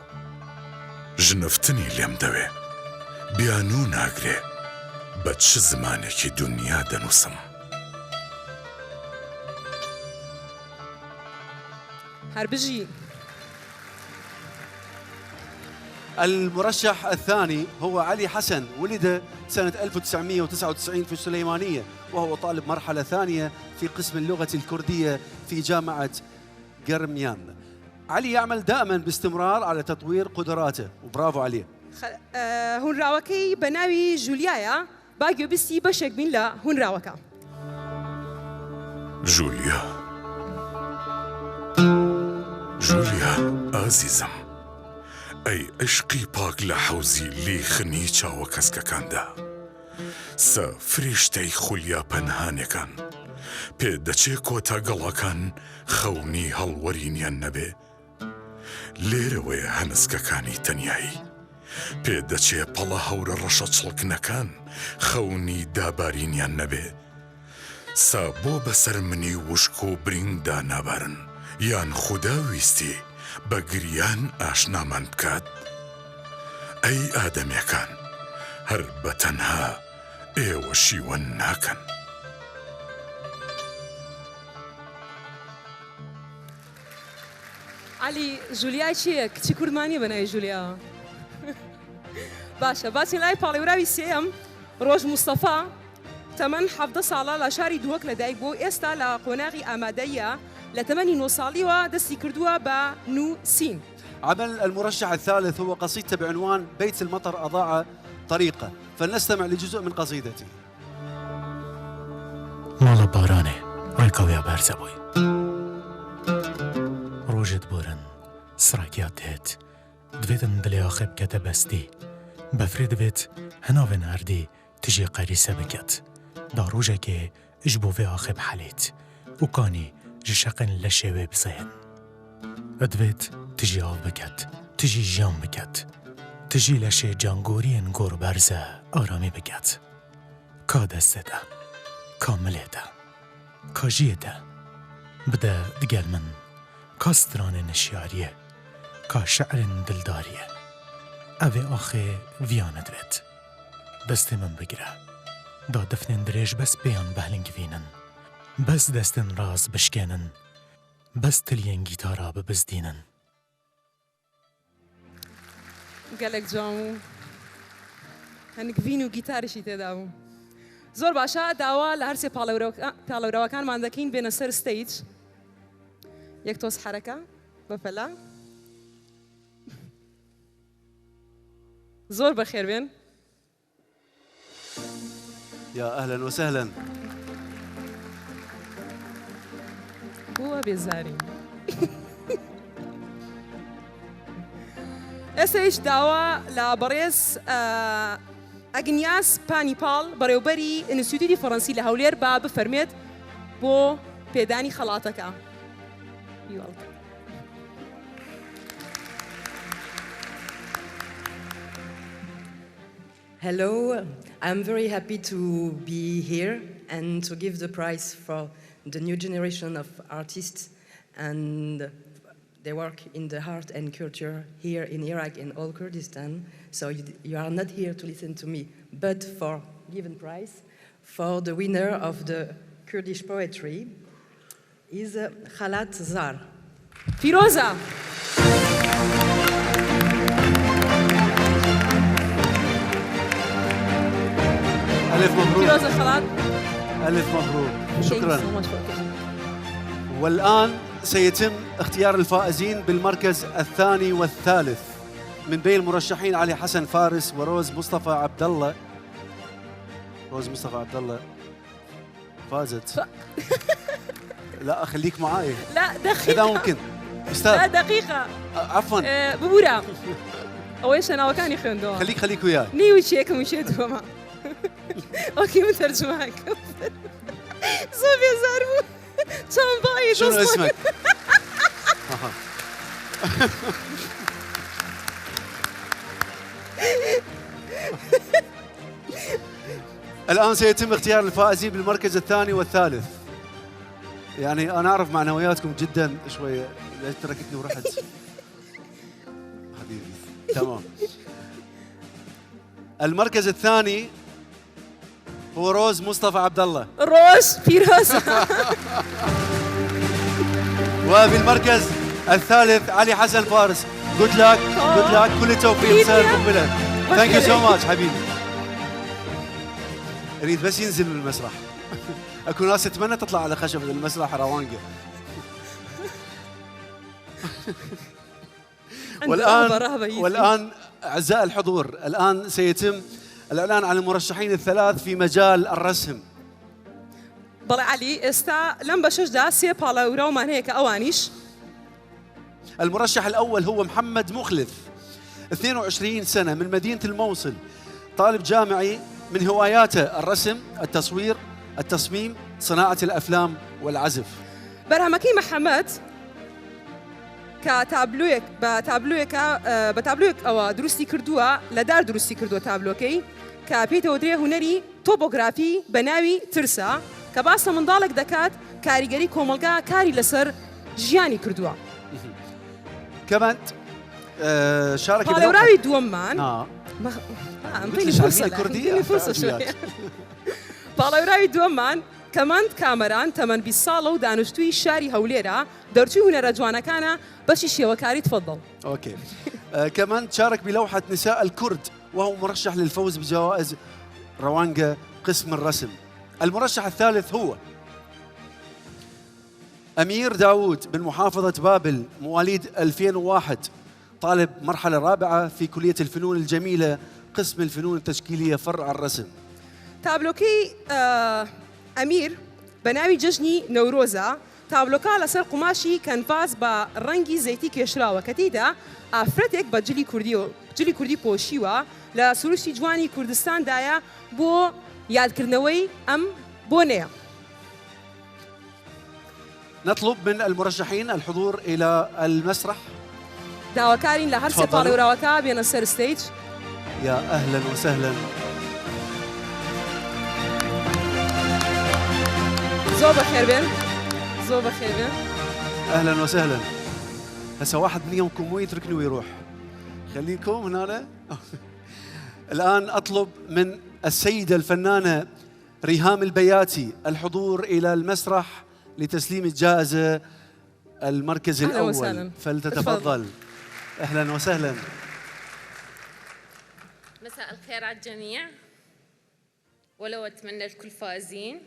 ژنفتنی لێم دەوێ بیانوو ناگرێ بە چ زمانێکی دنیا دەنووسم هربجي. المرشح الثاني هو علي حسن، ولد سنة 1999 في السليمانية، وهو طالب مرحلة ثانية في قسم اللغة الكردية في جامعة قرميان. علي يعمل دائما باستمرار على تطوير قدراته، وبرافو عليه. هون راوكي بناوي جوليايا باقيو بستي بشك بين لا هون راوكا. جوليا عزيزم ئەی عشقی پاک لە حەوزی لی خنی چاوە کەسکەکاندا سە فریشتەی خولیا پەنهانێکان پێ دەچێ کۆتا گەڵاکان خەونی هەڵوەرینیان نەبێ لێرەوەیە هەنسکەکانی تەنیایی پێ دەچێ پەڵە هەورە ڕەشە چڵکنەکان خەونی دابارینیان نەبێ سا بۆ بەسەر منی وشک و برینگدا نابارن یان خودا ویستی بە گریان ئاشنامان بکات ئەی ئادەمیەکان هەر بە تەنها ئێوە شیوە ناکەن علي جوليا چییە کچی کوردمانی بەناوی جولیا باشە باچین لای پاڵێوراوی سێم ڕۆژ مستەفا تەمەن 17 ساڵە لە شاری دووەک لەدایک بوو ئێستا لە قۆناغی ئامادەیە لە تەمەنی 9 ساڵیەوە دەستی کردووە بە نووسین. عمل المرشح الثالث هو قصيدته بعنوان بيت المطر أضاع طريقه، فلنستمع لجزء من قصيدته. ماڵە بارانێ ڕێکەویا بەرزە بووی ڕۆژت بۆرن سراكيات هيت دويتن دلي آخب كتبستي بفريد بيت هنافن هردي تجي قريسة بكت داروجة كي اجبو في آخب حاليت وكاني جشقن لشيوي بزين ادويت تجي آف بكت تجي جام بكت تجي لشي جانگوري انگور برزه آرامی بكت کا دسته ده کامله ده کا جیه ده بده دگل من کا ستران نشیاریه کا شعر دلداریه اوه آخه ویاند بید دست من بگیره دا دفن دریج بس بیان بهلنگ وینن بس دستن راز بشکنن بس تلین گیتارا ببزدینن قالك جامو هنك فينو جيتارشي تداو زور باشا داوا لهرسي بالاورا كان ماندكين بين السر ستيج يكتوس حركة بفلا زور بخير بين يا أهلا وسهلا. هو بيزاري اسيش داوا لبريس اغنياس بانيبال بريوبري انستيتوتي فرنسي لهولير باب فرميت بو بيداني خلاطك Hello, I'm very happy to be here and to give the prize for the new generation of artists and they work in the art and culture here in Iraq and all Kurdistan. So you are not here to listen to me, but for given prize for the winner of the Kurdish poetry is Khalat Zar. Firoza. ألف مبروك. فيروزة خلاط. ألف مبروك. شكرا. والآن سيتم اختيار الفائزين بالمركز الثاني والثالث من بين المرشحين علي حسن فارس وروز مصطفى عبد الله. روز مصطفى عبد الله فازت. لا خليك معاي. لا دقيقة. إذا ممكن. أستاذ. لا دقيقة. عفوا. ببورا. أويش أنا وكاني خندوها. خليك وياي. ني وشيك وشيت وما. أوكي مترجمة صوفيا زاربو. شامباي. شنو اسمك؟ الآن سيتم اختيار الفائزين بالمركز الثاني والثالث. يعني أنا أعرف معنوياتكم جدا شوية، ليش تركتني ورحت؟ حبيبي تمام. المركز الثاني هو روز مصطفى عبد الله. روز فيروزة. وبالمركز الثالث علي حسن فارس. good luck كل التوفيق. سهل قبلها. thank you so much حبيبي. اريد بس ينزل من المسرح. اكو ناس تتمنى تطلع على خشب المسرح روانقه. والآن أعزائي الحضور، الآن سيتم الإعلان عن المرشحين الثلاث في مجال الرسم. بلا علي استا لم بشج دا سي بالاورا ومان هيك اوانيش. المرشح الأول هو محمد مخلف، 22 سنة، من مدينة الموصل، طالب جامعي، من هواياته الرسم، التصوير، التصميم، صناعة الأفلام والعزف. برهمكي محمد كتابلوك بتابلوك او دروستي كردوها لدار دروستي كردوها تابلوكي كبيت ودري هنري توبوغرافي بناوي ترسا كباسا من ضالك دكات كاريجري كوملغا كاري لسر جياني كردوها. كمان شارك بالاوراوي دومان. انطيني فرصة شوية. بالاوراوي دومان كمان كاميران تمن بيصالة ودانشتوي شاري هوليرا درتو هنا رجوانا كان بشي شيوكاري تفضل. اوكي. كمان شارك بلوحة نساء الكرد وهو مرشح للفوز بجوائز روانقة قسم الرسم. المرشح الثالث هو أمير داوود من محافظة بابل، مواليد 2001، طالب مرحلة رابعة في كلية الفنون الجميلة قسم الفنون التشكيلية فرع الرسم. تابلوكي أمير بناوي ججني نوروزا تابلۆکە لەسەر قوماشی کەنڤاس بە ڕەنگی زەیتی کێشراوە کە تێیدا ئافرەتێک بە جلی کوردی پۆشیوە لە سروشتی جوانی کوردستاندایە بۆ یادکردنەوەی ئەم بۆنەیە. نطلب من المرشحين الحضور إلى المسرح. داواکارین لە هەر سێ پاڵێوراوەکە بێنە سەر ستیج. يا أهلا وسهلا. زۆر بەخێر بێن. زۆر بەخێر بێن. أهلا وسهلا. هسه واحد منكم مو يتركني ويروح. خليكم هنا. الآن أطلب من السيدة الفنانة ريهام البياتي الحضور إلى المسرح لتسليم الجائزة المركز الأول وسهلا. فلتتفضل. أهلا وسهلا. مساء الخير على الجميع. ولو أتمنى الكل فائزين.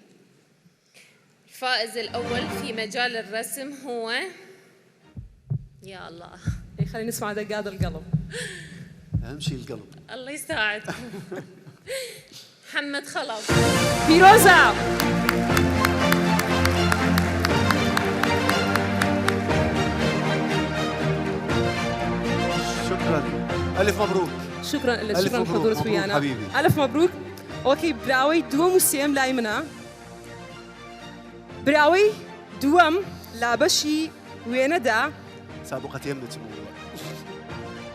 الفائز الأول في مجال الرسم هو يا الله خلينا نسمع دقات القلب. أهم شيء القلب. الله يساعدكم. محمد خلف. فيروزة. شكرا. ألف مبروك. شكرا لك. شكرا لحضورك ويانا. حبيبي. ألف مبروك. أوكي براوي دوم وسيم لاي منا. براوي دوم لا بشي ويندا. سابقة يمك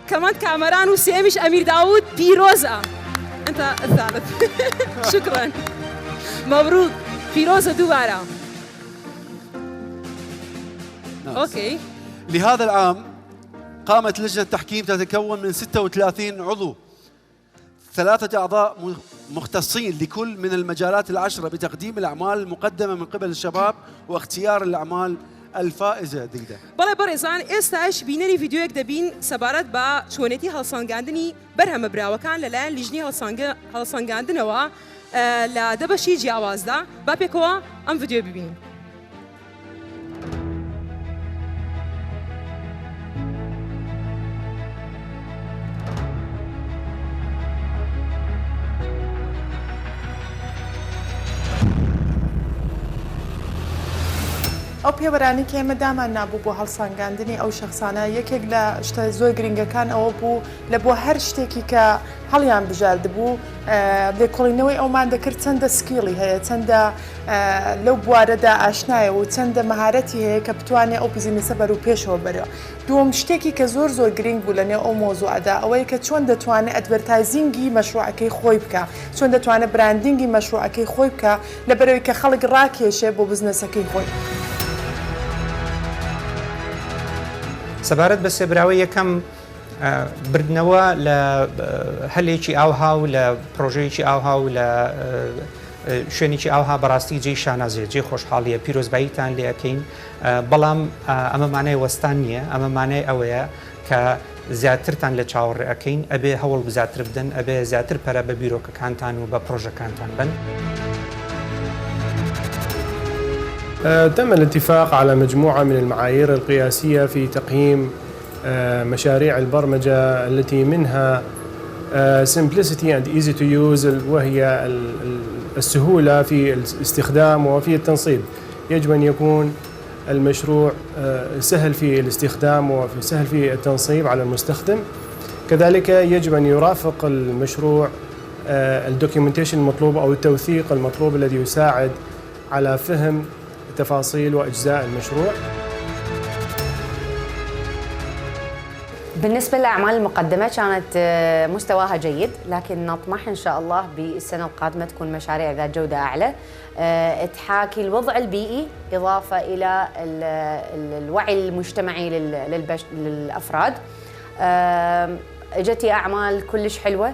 كمان كاميران وسيمش أمير داود فيروزة. أنت الثالث. شكرا. مبروك فيروزة دوبارة. أوكي. لهذا العام قامت لجنة التحكيم تتكون من 36 عضو، 3 أعضاء مختصين لكل من المجالات العشرة بتقديم الأعمال المقدمة من قبل الشباب واختيار الأعمال الفائزة ديدا. بەڵێ بەڕێزان ئێستاش بینەری ڤیددیۆیەک دەبین سەبارەت بە چۆنێتی هەڵسەنگاندنی بەرهەمە براوەکان لەلایەن لیژنی هەڵسەنگاندنەوە لە دەبەشی جیاوازدا. با پێکەوە ئەم ڤیددیۆ ببینین. ئەو پێوەرانی کە ئێمە دامان نابوو بۆ هەڵسەنگاندنی ئەو شخصانە یەکێک لە شتە زۆر گرنگەکان ئەوە بوو لە بۆ هەر شتێکی کە هەڵیان بژاردبوو لێکۆڵینەوەی ئەومان دەکرد چەندە سکیڵی هەیە، چەندە لەو بوارەدا ئاشنایە و چەندە مەهارەتی هەیە کە بتوانێت ئەو بزینەسە بەر و پێشەوە بەرەوە. دووەم شتێکی کە زۆر گرنگ بوو لەنێو ئەو مۆزوعەدا ئەوەیە کە چۆن دەتوانێت ئەدڤەرتایزینگی مەشروعەکەی خۆی بکە، چۆن دەتوانێت براندینگی مەشروعەکەی خۆی بکە لەبەرەوەی کە خەڵک ڕاکێشێ بۆ بزنەسەکەی خۆی. سەبارەت بە سێبراوی یەکەم بردنەوە لە هەلێکی ئاوها و لە پرۆژەیەکی ئاوها و لە شوێنێکی ئاوها بەڕاستی جێی شانازێت، جێ خۆشحاڵیە، پیرۆزباییتان لێ ئەەکەین، بەڵام ئەمە مانای وەستان نییە، ئەمە مانای ئەوەیە کە زیاترتان لە چاوەڕێ ئەەکەین، ئەبێ هەوڵ بزیاتر بدەن، ئەبێ زیاتر پەرە بە بیرۆکەکانتان و بە پرۆژەکانتان بن. تم الاتفاق على مجموعة من المعايير القياسية في تقييم مشاريع البرمجة التي منها simplicity and easy to use، وهي السهولة في الاستخدام وفي التنصيب. يجب أن يكون المشروع سهل في الاستخدام وسهل في التنصيب على المستخدم. كذلك يجب أن يرافق المشروع الدوكيومنتيشن المطلوب أو التوثيق المطلوب الذي يساعد على فهم تفاصيل وأجزاء المشروع. بالنسبة للأعمال المقدمة كانت مستواها جيد، لكن نطمح إن شاء الله بالسنة القادمة تكون مشاريع ذات جودة أعلى تحاكي الوضع البيئي إضافة إلى الوعي المجتمعي للأفراد. اجتي أعمال كلش حلوة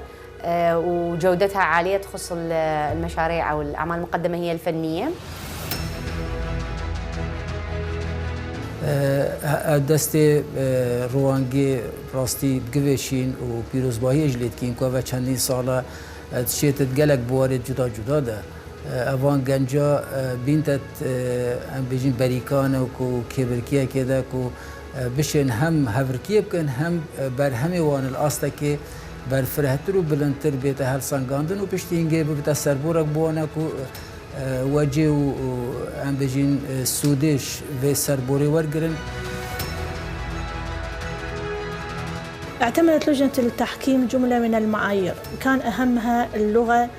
وجودتها عالية تخص المشاريع أو الأعمال المقدمة هي الفنية. دەستی ڕوانگی ڕاستی بگوێشین و پیرۆزباهیەش لێتکەین و چەندین ساڵە شێتت gelek buwarê cuda cuda de evan genca bîntet em bêjin berîkane ku kêbirkiyekê de ku bişên hem hevirkiye bikin hem berhemê wan li astekê berfirehtir û bilindtir bête hevsangandin û piştîngê bibite serborek bi wan ku وجه وعم بيجين سوديش في سربوري ورقرن. اعتمدت لجنة التحكيم جملة من المعايير كان أهمها اللغة،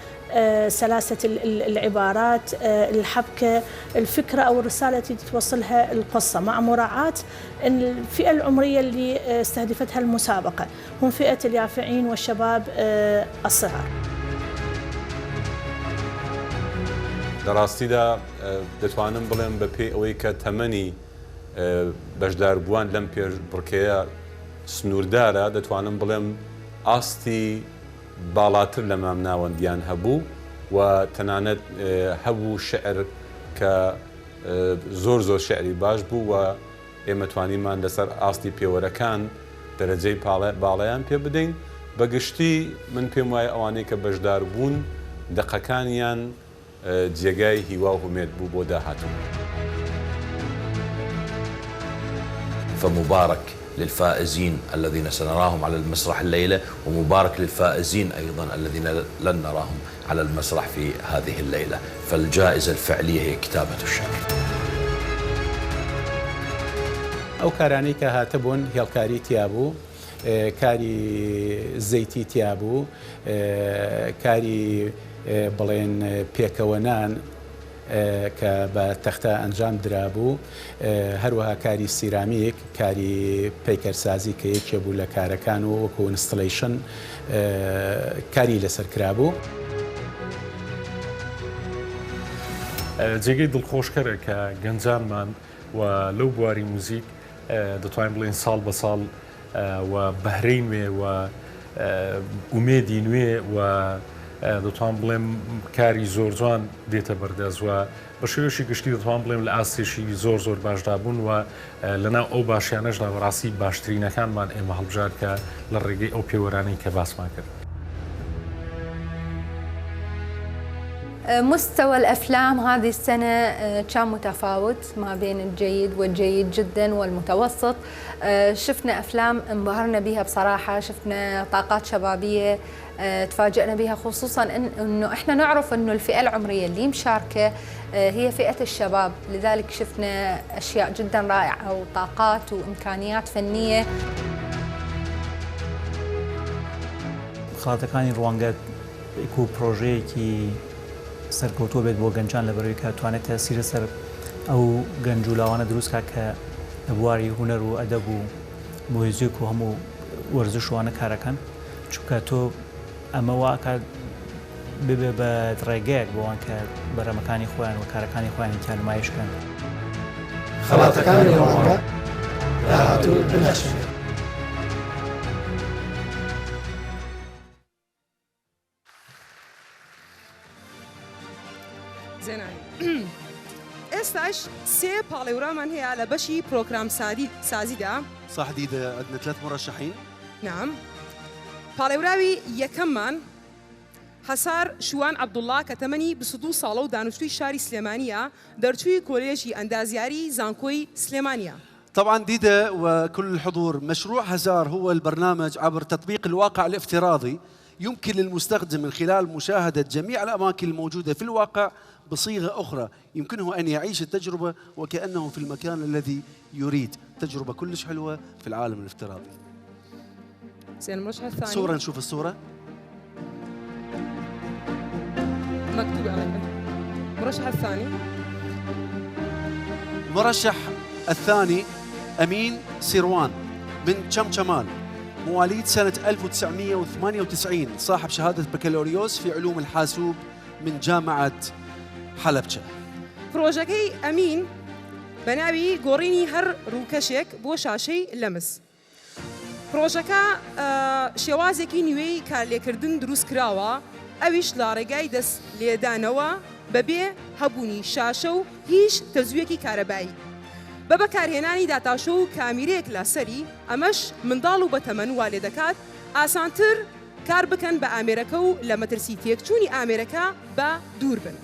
سلاسة العبارات، الحبكة، الفكرة أو الرسالة التي توصلها القصة، مع مراعاة أن الفئة العمرية اللي استهدفتها المسابقة هم فئة اليافعين والشباب الصغار. دراستيدا دەتوانم بڵێم بە پێی ئەوەی کە تەمەنی بەشداربووان لەم پێشبڕکێیە سنووردارە، دەتوانم بڵێم ئاستی باڵاتر لە مامناوەندیان هەبوو و تەنانەت هەبوو شعر کە زۆر شعری باش بوو و ئێمە توانیمان لەسەر ئاستی پێوەرەکان دەرەجەی باڵایان پێ بدەین. بەگشتی من پێم وایە ئەوانەی کە بەشدار بوون دەقەکانیان جێگای هیوا و هومێد بوو بۆ داهاتوو. فمبارك للفائزين الذين سنراهم على المسرح الليلة، ومبارك للفائزين أيضا الذين لن نراهم على المسرح في هذه الليلة. فالجائزة الفعلية هي كتابة الشعر. ئەو کارانەی کە هاتەبوون هێڵکاری تیابوو، کاری زەیتی تیابوو، کاری بڵێن پێکەوەنان کە بە تەختە ئەنجام درابوو، هەروەها کاری سیرامیک، کاری پەیکەرسازی کە یەکێ بوو لە کارەکان و وەکو ئینستەڵیشن کاری لەسەر کرابوو. جێگەی دڵخۆشکەرە کە گەنجانمان و لەو بواری موزیک دەتوانین بڵێن ساڵ بە ساڵ و بەهرەی نوێ و ئومێدی نوێ و دەتوان بڵێم کاری زۆر جوان دێتە بەردەست و بە شێوەیەکی گشتی دەتوان بڵێم لە ئاستێشی زۆر باشدا بوون و لەناو ئەو باشیانەشدا بەڕاستی باشترینەکانمان ئێمە هەڵبژار کە لە ڕێگەی ئەو پێوەرانەی کە باسمان کرد. مستوى الأفلام هذه السنة كان متفاوت ما بين الجيد والجيد جدا والمتوسط. شفنا أفلام انبهرنا بها بصراحة، شفنا طاقات شبابية تفاجئنا بها، خصوصا أنه إحنا نعرف أنه الفئة العمرية اللي مشاركة هي فئة الشباب، لذلك شفنا أشياء جدا رائعة وطاقات وإمكانيات فنية. خاتەکانی ڕوانگە ئیکو پرۆژەیەکی سەرکەوتووە بێت بۆ گەنجان لەبەرەوەی کە توانێت تەسیرە سەر ئەو گەنجولاوانە دروستکە کە لە بواری هونەر و ئەدەب و مۆزیک و هەموو وەرزشوانە کارەکەن، چونکە تۆ ئەمە واکە ببێ بە ڕێگەیەک بۆوان کە بەرەمەکانی خۆیان و کارەکانی خۆیان کارنمایشکەن. خەڵاتەکانی ڕۆژانە داهاتوو بنەشن. ئێستاش سێ پاڵێورامان هەیە لە بەشی پرۆگرام سازیدا. صح دیدە عندنا 3 مرشحين. نعم. پاڵێوراوی یەکەممان حەسار شوان عەبدوڵڵا کە تەمەنی 22 ساڵە و دانیشتووی شاری سلێمانیە، دەرچووی کۆلێژی ئەندازیاری زانکۆی سلێمانیە. طبعا ديدا وكل الحضور، مشروع هزار هو البرنامج عبر تطبيق الواقع الافتراضي يمكن للمستخدم من خلال مشاهدة جميع الأماكن الموجودة في الواقع بصيغة أخرى، يمكنه أن يعيش التجربة وكأنه في المكان الذي يريد. تجربة كلش حلوة في العالم الافتراضي. زين، المرشح الثاني. صورة، نشوف الصورة. مكتوب عليها. المرشح الثاني. المرشح الثاني أمين سيروان من شمشمال، مواليد سنة 1998، صاحب شهادة بكالوريوس في علوم الحاسوب من جامعة حلبجة. پرۆژەکەی ئەمین بە ناوی گۆڕینی هەر ڕووکەشێک بۆ شاشەی لەمس. پرۆژەکە شێوازێکی نوێی کارلێکردن دروست کراوە، ئەویش لە ڕێگای دەست لێدانەوە بەبێ هەبوونی شاشە و هیچ تەزویەکی کارەبایی. بە بەکارهێنانی داتاشە و کامیرەیەک لاسەری، ئەمەش منداڵ و بەتەمەن وا لێ دەکات ئاسانتر کار بکەن بە ئامێرەکە و لە مەترسی تێکچوونی ئامێرەکە بە دوور بن.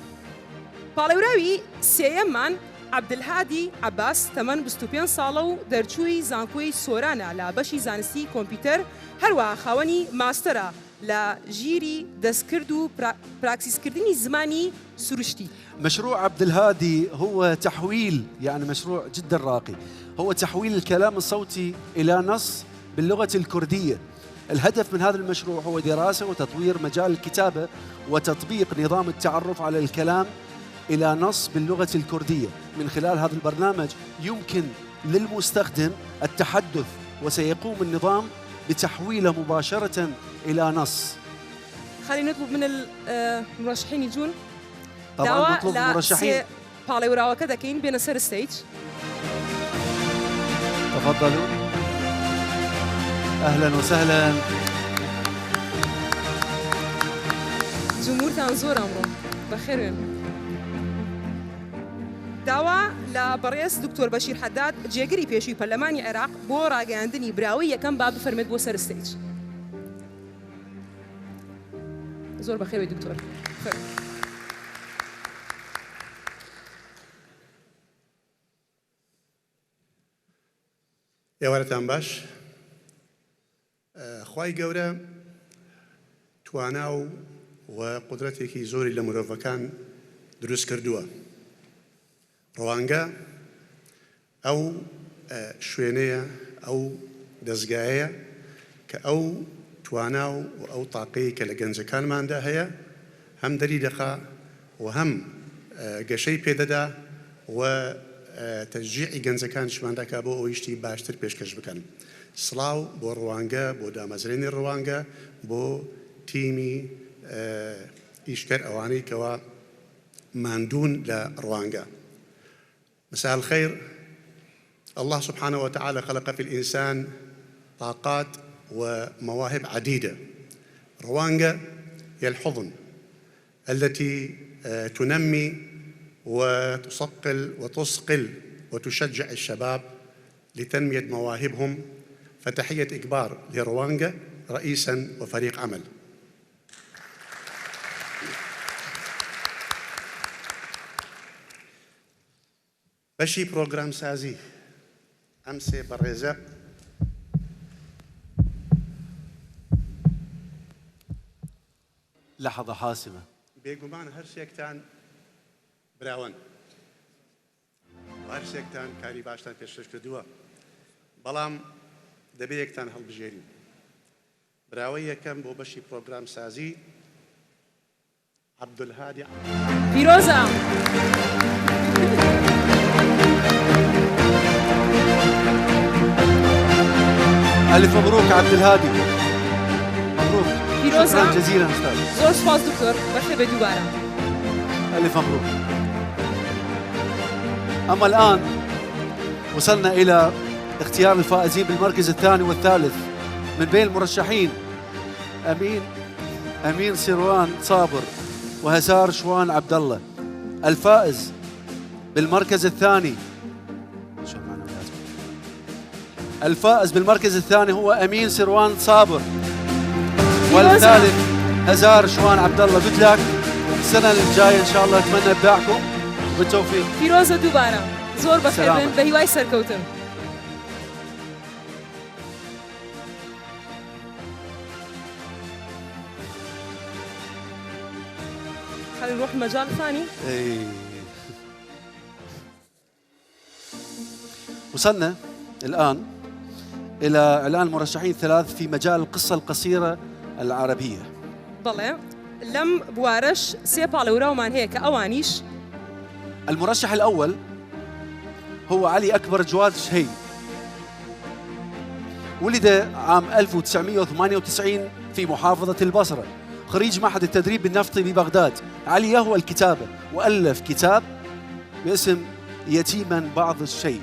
پاڵێوراوی سێیەممان عەبدولهادی عەباس، تەمەن 25 ساڵە و دەرچووی زانکۆی سۆرانە لە بەشی زانستی کۆمپیوتەر، هەروەها خاوەنی ماستەرە لە ژیری دەستکرد و پراکسیسکردنی زمانی سروشتی. مشروع عبد الهادي هو تحويل، يعني مشروع جدا راقي، هو تحويل الكلام الصوتي إلى نص باللغة الكردية. الهدف من هذا المشروع هو دراسة وتطوير مجال الكتابة وتطبيق نظام التعرف على الكلام إلى نص باللغة الكردية. من خلال هذا البرنامج يمكن للمستخدم التحدث، وسيقوم النظام بتحويله مباشرة إلى نص. خلينا نطلب من المرشحين يجون. طبعا نطلب المرشحين. بالي وراوا كذا كاين بين سر ستيج. تفضلوا. أهلا وسهلا. جمهور تنزور أمره بخير. داوا لبرئيس دكتور بشير حداد جيجري بيشوي برلماني عراق بو راگەاندنی براوی یەکەم باب بفەرمێت بۆ سەر ستیج. زۆر بەخێر بێ دکتۆر. ئێوارەتان باش. خوای گەورە توانا و قدرەتێکی زۆری لە مرۆڤەکان دروست کردووە. ڕەوانگە ئەو شوێنەیە، ئەو دەستگایەیە کە ئەو توانا و ئەو تاقەیە کە لە گەنجەکانماندا هەیە هەم دەری دەخا و هەم گەشەی پێدەدا و تەشجیعی گەنجەکانشمانداکا بۆ ئەویشتی باشتر پێشکەش بکەن. سڵاو بۆ ڕەوانگە، بۆ دامەزرێنی ڕەوانگە، بۆ تیمی ئیشکەر ئەوانەی کەوا ماندوون لە ڕەوانگە. مساء الخير. الله سبحانه وتعالى خلق في الإنسان طاقات ومواهب عديدة. روانجا هي الحضن التي تنمي وتصقل وتصقل وتشجع الشباب لتنمية مواهبهم. فتحية إكبار لروانجا رئيسا وفريق عمل. بشي بروجرام سازي أمسي برزة لحظة حاسمة. بيقومان هرسيكتان براون وهرسيكتان كاري باشتان بيشتش كدوا بلام دبيكتان هل بجيرين براوية كم بو بشي بروجرام سازي عبد الهادي فيروزة. ألف مبروك عبد الهادي. مبروك. فيروزة. شكرا جزيلا أستاذ. زور سپاس دكتور. بخير بدوبارة. ألف مبروك. أما الآن وصلنا إلى اختيار الفائزين بالمركز الثاني والثالث من بين المرشحين أمين سروان صابر وهزار شوان عبد الله. الفائز بالمركز الثاني هو أمين سروان صابر، والثالث هزار شوان عبد الله. قلت لك السنة الجاية إن شاء الله أتمنى إبداعكم بالتوفيق. فيروزة دوبارة زور بخير بهواي سركوتن. خلينا نروح المجال الثاني. وصلنا الآن إلى إعلان المرشحين الثلاث في مجال القصة القصيرة العربية. بلى لم بوارش سيبالي وراومان هيك أوانيش. المرشح الأول هو علي أكبر جواد شهي. ولد عام 1998 في محافظة البصرة، خريج معهد التدريب النفطي ببغداد. علي يهوى الكتابة وألف كتاب باسم يتيما بعض الشيء.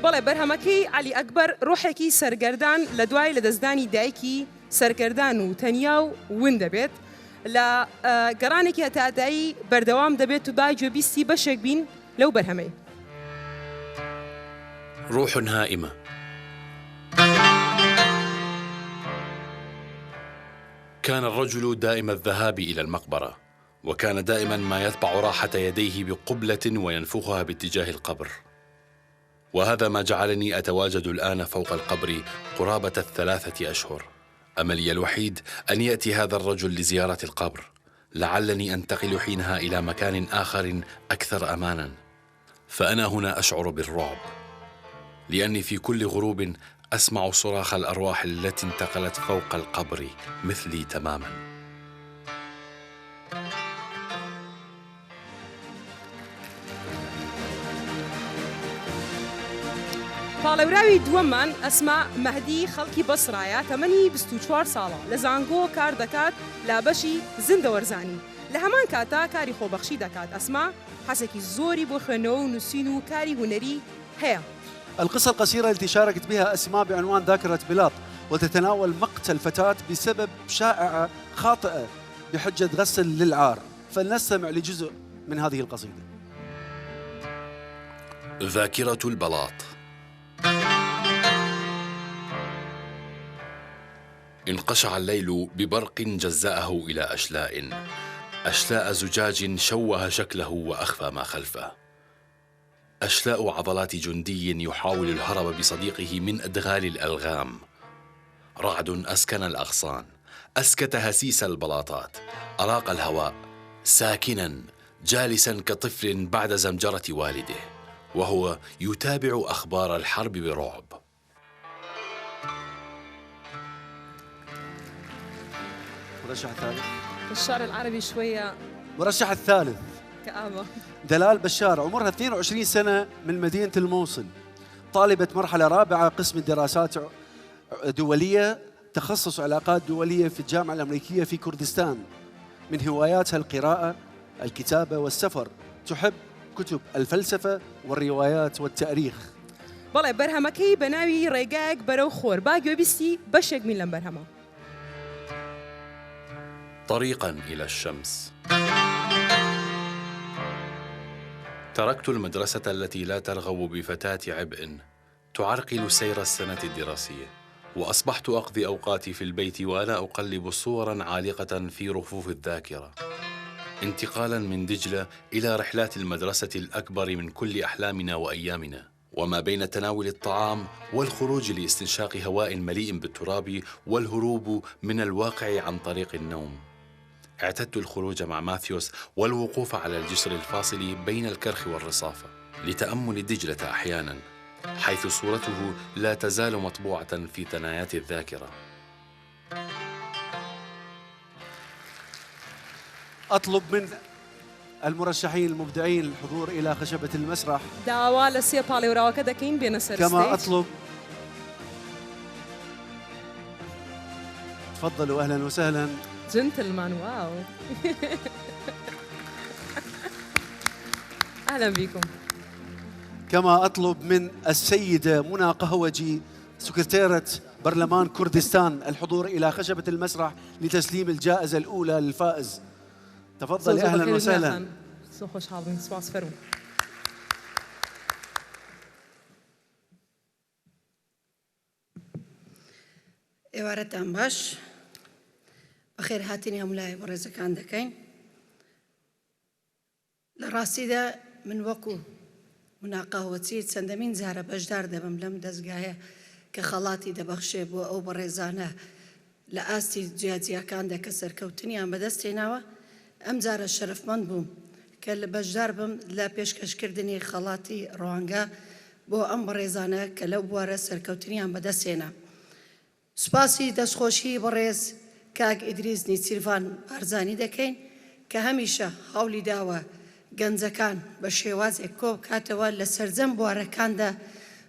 بەڵێ بەرهەمەکەی علی ئەکبەر ڕۆحێکی سەرگەردان لە دوای لەدەستدانی دایکی سەرگەردان و تەنیا و ون دەبێت لە گەڕانێکی هەتادایی بەردەوام دەبێت و بای گوێبیستی بەشێک بین لەو بەرهەمەی. روح هائمة. كان الرجل دائم الذهاب إلى المقبرة، وكان دائما ما يتبع راحة يديه بقبلة وينفخها باتجاه القبر، وهذا ما جعلني أتواجد الآن فوق القبر قرابة 3 أشهر أملي الوحيد أن يأتي هذا الرجل لزيارة القبر، لعلني أنتقل حينها إلى مكان آخر أكثر أماناً. فأنا هنا أشعر بالرعب، لأني في كل غروب أسمع صراخ الأرواح التي انتقلت فوق القبر مثلي تماماً. باڵێوراوی دووەممان ئەسما مەهدی خەڵکی بەسرایە تەمەنی 24 ساڵە لە زانگۆ کار دەکات لا بەشی زیندەوەرزانی. لە هەمان کاتا کاری خۆبەخشی دەکات. ئەسما حەسێکی زۆری بۆ خوێندنەوە و نووسین و کاری هونەری هەیە. القصة القصيرة التي شاركت بها أسماء بعنوان ذاكرة بلاط، وتتناول مقتل فتاة بسبب شائعة خاطئة بحجة غسل للعار. فلنستمع لجزء من هذه القصيدة. ذاكرة البلاط. انقشع الليل ببرق جزأه إلى أشلاء زجاج شوه شكله وأخفى ما خلفه، أشلاء عضلات جندي يحاول الهرب بصديقه من أدغال الألغام. رعد أسكن الأغصان، أسكت هسيس البلاطات، أراق الهواء ساكنا جالسا كطفل بعد زمجرة والده، وهو يتابع أخبار الحرب برعب. مرشح الثالث الشعر العربي شوية. مرشح الثالث كآبة. دلال بشار، عمرها 22 سنة، من مدينة الموصل، طالبة مرحلة رابعة قسم الدراسات دولية، تخصص علاقات دولية في الجامعة الأمريكية في كردستان. من هواياتها القراءة، الكتابة والسفر، تحب كتب الفلسفة والروايات والتاريخ. بەڵێ بەرهەمەکەی بەناوی ڕێگایەک بەرەو خۆر، با گوێبیستی بەشێک من لەم بەرهەمە. طريقاً إلى الشمس. تركت المدرسة التي لا ترغب بفتاة عبء تعرقل سير السنة الدراسية، وأصبحت أقضي أوقاتي في البيت وأنا أقلب صوراً عالقة في رفوف الذاكرة، انتقالاً من دجلة إلى رحلات المدرسة الأكبر من كل أحلامنا وأيامنا، وما بين تناول الطعام والخروج لاستنشاق هواء مليء بالتراب والهروب من الواقع عن طريق النوم. اعتدت الخروج مع ماثيوس والوقوف على الجسر الفاصل بين الكرخ والرصافة لتأمل دجلة أحياناً، حيث صورته لا تزال مطبوعة في ثنايات الذاكرة. أطلب من المرشحين المبدعين الحضور إلى خشبة المسرح. داوا لسي باڵێوراوەکە دەکەین بێنە سەر كما أطلب. تفضلوا، أهلاً وسهلاً. جنتلمان. واو. أهلا بكم. كما أطلب من السيدة منى قهوجي سكرتيرة برلمان كردستان الحضور إلى خشبة المسرح لتسليم الجائزة الأولى للفائز. تفضلي، أهلا وسهلا. ئێوارەتان باش، بەخێر هاتنی هەمولای بەڕێزەکان دەکەین. لە ڕاستیدا من وەکو منە قەهوەچی چەندەمین جارە بەشدار دەبم لەم دەستگایە کە خەڵاتی دەبەخشێ بۆ ئەو بەڕێزانە لە ئاستی جیاجیەکاندا کە سەرکەوتنیان بەدەستێناوە. ئەم جارە شەرەفمەند بووم کە لە بەشدار بم لە پێشکەشکردنی خەڵاتی ڕوانگە بۆ ئەم بەڕێزانە کە لەو بوارە سەرکەوتنیان بەدەستێنا. سوپاسی دەستخۆشی بەڕێز کاک ئیدریس نیچیروان بارزانی دەکەین کە هەمیشە هەوڵی داوە گەنجەکان بە شێوازێک کۆ بکاتەوە لە سەرجەم بوارەکاندا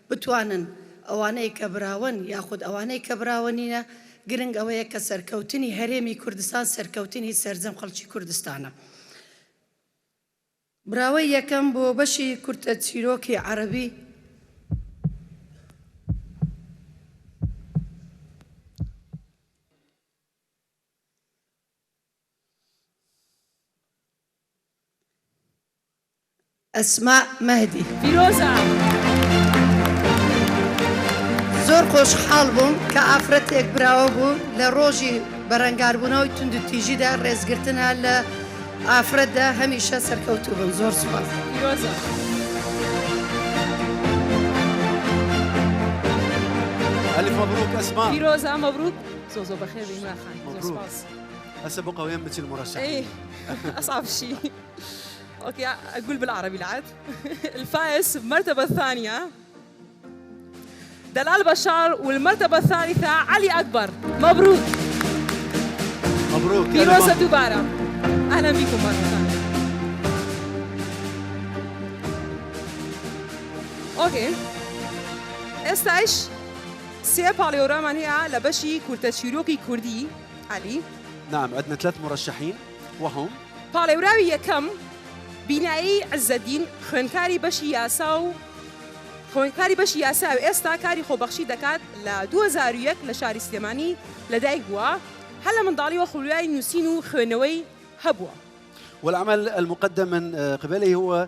بتوانن ئەوانەی کە براون یاخود ئەوانەی کە براوەنینە گرنگ ئەوەیە کە سەرکەوتنی هەرێمی کوردستان سەرکەوتنی سەرجەم خەڵکی کوردستانە. براوەی یەکەم بۆ بەشی کورتە چیرۆکی عەرەبی ئەسما مەهدی. پیرۆزە. زۆر خۆشحاڵ بووم کە ئافرەتێک براوە بوو لە ڕۆژی بەرەنگاربوونەوەی تونند و تیژیدا ڕێزگرتنە لە ئافرەتدا هەمیشە سەرکەوتوو بن. زۆر سوپاس. پیرۆزە. ألف مبروك أسماء. پیرۆزە مەبروک. زوزو بخير بإمرأة خان. مبروك. هسه بقى وين بتي المرشحين؟ ايه اصعب شيء. اوكي اقول بالعربي العاد. الفائز بالمرتبة الثانية دلال بشار، والمرتبة الثالثة علي أكبر. مبروك. مبروك. بيروسة دوبارا. أهلا بكم مرة ثانية. اوكي. استعش سي باليورامان هي لبشي كورتشيروكي كردي علي. نعم عندنا 3 مرشحين وهم باليوراوي يكم بنایی عز الدین خوانکاری بشی یاسا و ئێستا کاری خۆبەخشی دەکات لە 2001 لە شاری سلێمانی لەدایک بووە، هەر لە منداڵیەوە خولیای نووسین و خوێنەوەی هەبووە. والعمل المقدم من قبله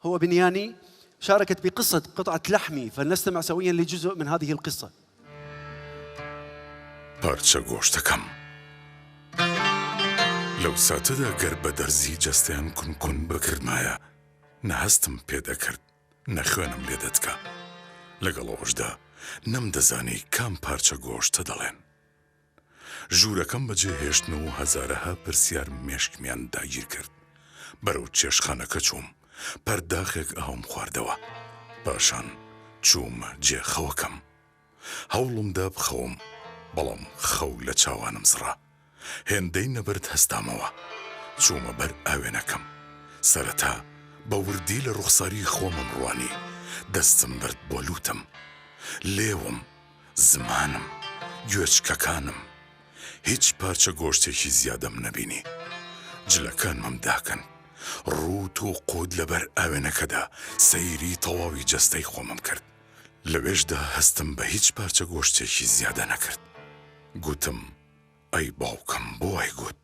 هو بنياني، شاركت بقصة قطعة لحمي، فلنستمع سويا لجزء من هذه القصة. پارچە گۆشتەکەم لەو ساتەدا گەر بە دەرزی جەستیان کون بکردمایە نەهەستم پێ دەکرد نەخوێنم لێ دەتکە لەگەڵەوەشدا نەمدەزانی کام پارچە گۆشتە دەڵێن. ژوورەکەم بەجێ هێشتنەوە هەزارەها پرسیار مێشکمیان داگیر کرد. بەرەو چێشخانەکە چووم، پەرداخێک ئاوم خواردەوە، پاشان چوومە جێخەوەکەم. هەوڵمدا بخەوم، بەڵام خەو لە چاوانم زڕا. هێندەی نەبرد هەستامەوە، چوومە بەر ئاوێنەکەم. سەرەتا بە وردی لە ڕوخساری خۆمم ڕوانی، دەستم برد بۆ لوتم، لێوم، زمانم، گوێچکەکانم. هیچ پارچە گۆشتێکی زیادەم نەبینی. جلەکانمم داکەن، ڕوت و قود لەبەر ئاوێنەکەدا سەیری تەواوی جەستەی خۆمم کرد. لەوێشدا هەستم بە هیچ پارچە گۆشتێکی زیادە نەکرد. گوتم ئەی باوکم بۆ وای گوت.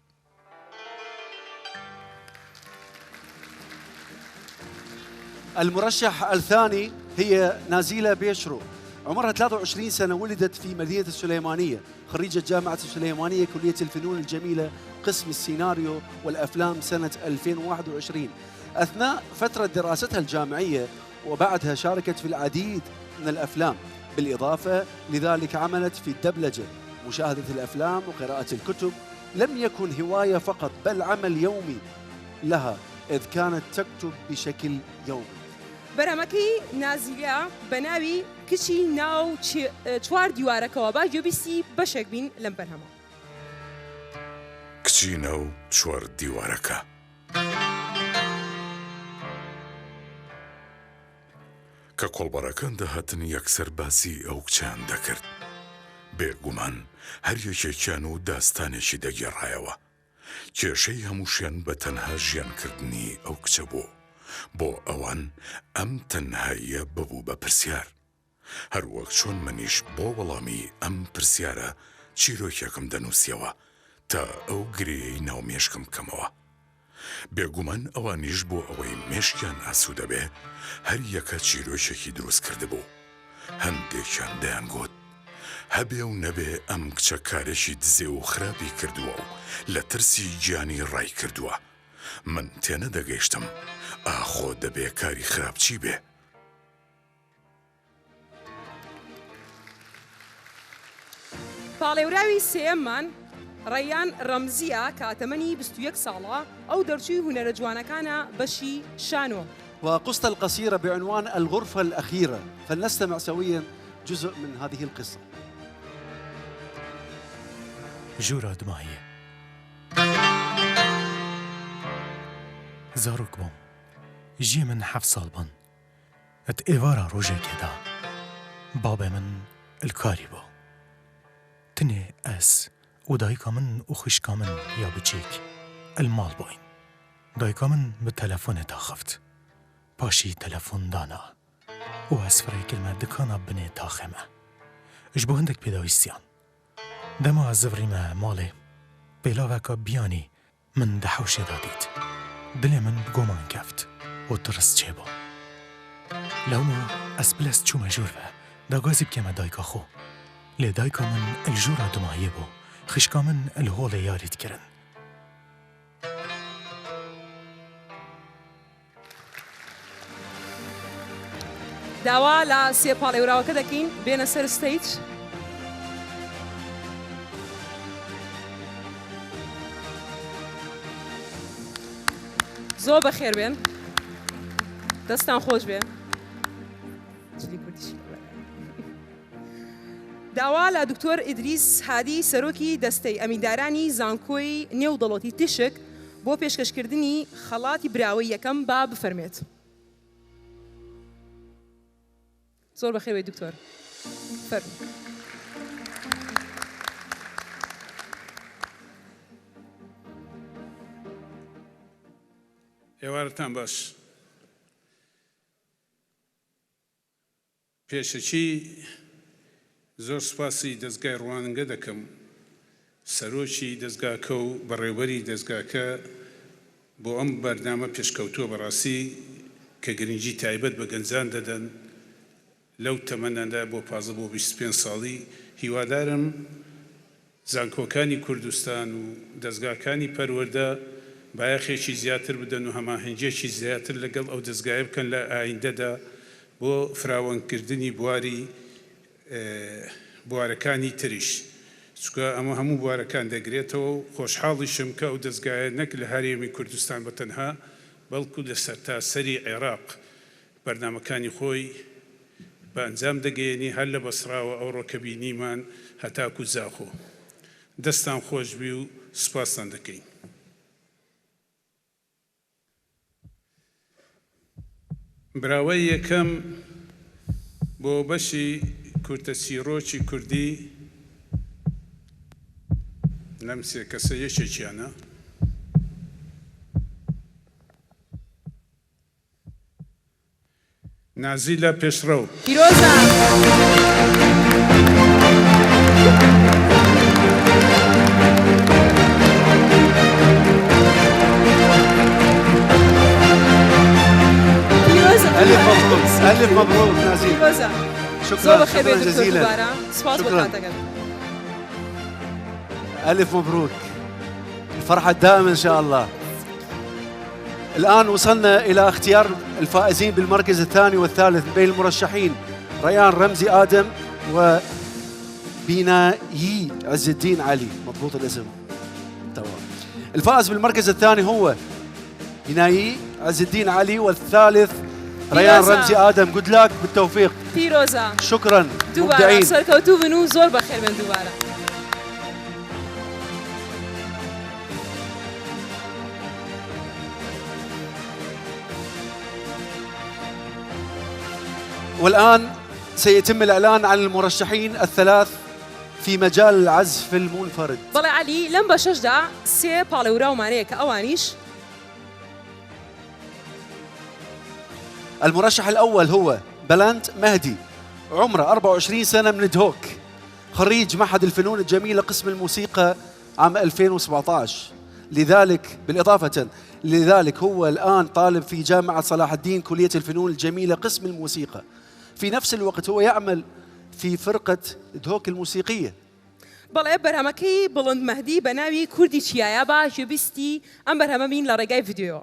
المرشح الثاني هي نازيلة بيشرو، عمرها 23 سنة، ولدت في مدينة السليمانية، خريجة جامعة السليمانية كلية الفنون الجميلة قسم السيناريو والأفلام سنة 2021. أثناء فترة دراستها الجامعية وبعدها شاركت في العديد من الأفلام، بالإضافة لذلك عملت في الدبلجة، مشاهدة الأفلام وقراءة الكتب لم يكن هواية فقط بل عمل يومي لها، إذ كانت تكتب بشكل يومي. بەرەمەکەی نازیلیا بەناوی کچی ناو 4 دیوارەکەوە با گوێبیستی بەشێک بین لەم بەرهەمە. کچی ناو 4 دیوارەکە. کە کۆڵبەڕەکان دەهاتن یەکسەر باسی ئەو کچیان دەکرد. بێگومان هەر یەکێکیان و داستانێکی دەگێڕایەوە. کێشەی هەمووشیان بە تەنها ژیانکردنی ئەو کچە بوو. بۆ ئەوان ئەم تەنهاییە ببوو بە پرسیار. هەروەک چۆن منیش بۆ وەڵامی ئەم پرسیارە چیرۆکێکم دەنووسیەوە تا ئەو گرێی ناو مێشکم بکەمەوە. بێگومان ئەوانیش بۆ ئەوەی مێشکیان ئاسوودە بێ هەر یەکە چیرۆشێکی دروست کرده بوو. هەندێکیان دەیانگوت هەبێ و نەبێ ئەم کچە کارێکی دزێ و خراپی کردووە و لە ترسی گیانی ڕای کردووە. من تێنە دەگەیشتم ئاخۆ دەبێ کاری خراپ چی بێ. پاڵێوراوی سێەممان ڕەیان ڕەمزیە کە تەمەنی 21 ساڵە، ئەو دەرچووی هونەرە جوانەکانە بەشی شانۆ. وقصة القصيرة بعنوان الغرفة الأخيرة، فلنستمع سويا جزء من هذه القصة. جورا دماهية زاروك بوم جي من 7 سال بن ات ايوارا روجي كدا بابا من الكاري بو تني اس ودايكا من وخشكا من يا بجيك المال بوين دايكا من بالتلفون تاخفت باشي تلفون دانا واسفري كلمة دكانا بني تاخمة اجبو هندك بيداويستيان دما الزفري ما مالي بيلاوكا بياني من دحوشي داديت دلي من بقومان كفت وترس جيبو لو ما اسبلس چو مجورفه دا غازي بكيما دايكا خو لي دايكا من الجورا دمايبو خشكا من الهول ياري تكرن داوا لا سي باليوراوكە دەکەین بێنە سەر ستەیج. زۆر بەخێر بێن دەستان خۆش بێ داوا لە دکتۆر ئیدریس هادی سەرۆکی دەستەی ئەمیندارانی زانکۆی نێودەوڵەتی تشک بۆ پێشکەشکردنی خەڵاتی براوەی یەکەم با بفەرمێت. زۆر بەخێر بێ دکتۆر. فەرموو. ئێوارتان باش. پێشەچی زۆر سوپاسی دەستگای ڕوانگە دەکەم سەرۆکی دەستگاکە و بەڕێوەری دەستگاکە بۆ ئەم بەرنامە پێشکەوتووە بەڕاستی کە گرنگی تایبەت بە گەنجان دەدەن لەو تەمەنەدا بۆ 15 بۆ 25 ساڵی. هیوادارم زانکۆکانی کوردستان و دەستگاکانی پەروەردە بایەخێکی زیاتر بدەن و هەماهەنگێکی زیاتر لەگەڵ ئەو دەستگایە بکەن لە ئایندەدا بۆ فراوانکردنی بوارەکانی تریش. چکە ئەمە هەموو بوارەکان دەگرێتەوە و خۆشحاڵیشم کە ئەو دەستگایە نەک لە هەرێمی کوردستان بەتەنها بەڵکو لە سەرتاسەری عێراق بەرنامەکانی خۆی بە ئەنجام دەگەیەنی هەر لە بەسراوە ئەو ڕۆکەبینیمان هەتاکو زاخۆ. دەستان خۆشبی و سوپاسان دەکەین. براوەی یەکەم بۆ بەشی کورتە سیرۆکی کوردی لەم سێ کەسە یەکێکیانە. نازی لە پێشڕەو. ألف مبروك نازي. شكرا جزيلا. شكرا. ألف مبروك. الفرحة دائما إن شاء الله. الآن وصلنا إلى اختيار الفائزين بالمركز الثاني والثالث بين المرشحين ريان رمزي آدم وبنايي عز الدين علي. مضبوط الاسم تمام. الفائز بالمركز الثاني هو بنايي عز الدين علي والثالث ريان رمزي آدم. جود لاك بالتوفيق. بيروزا. شكرا. دوباره سركوتو بنو زور بخير من دوباره. والآن سيتم الإعلان عن المرشحين الثلاث في مجال العزف المنفرد. بەڵێ علی لەم بەشەشدا سێ پاڵێوراومانەیە کە ئەوانیش المرشح الأول هو بلانت مهدي، عمره 24 سنة، من دهوك، خريج معهد الفنون الجميلة قسم الموسيقى عام 2017. لذلك هو الآن طالب في جامعة صلاح الدين كلية الفنون الجميلة قسم الموسيقى. في نفس الوقت هو يعمل في فرقة دهوك الموسيقية. بەڵێ بەرهەمەکەی بڵند مەهدی بە ناوی کوردی چیایە با ژێبیستی ئەم بەرهەمە بین لە ڕێگای ڤیدیۆ.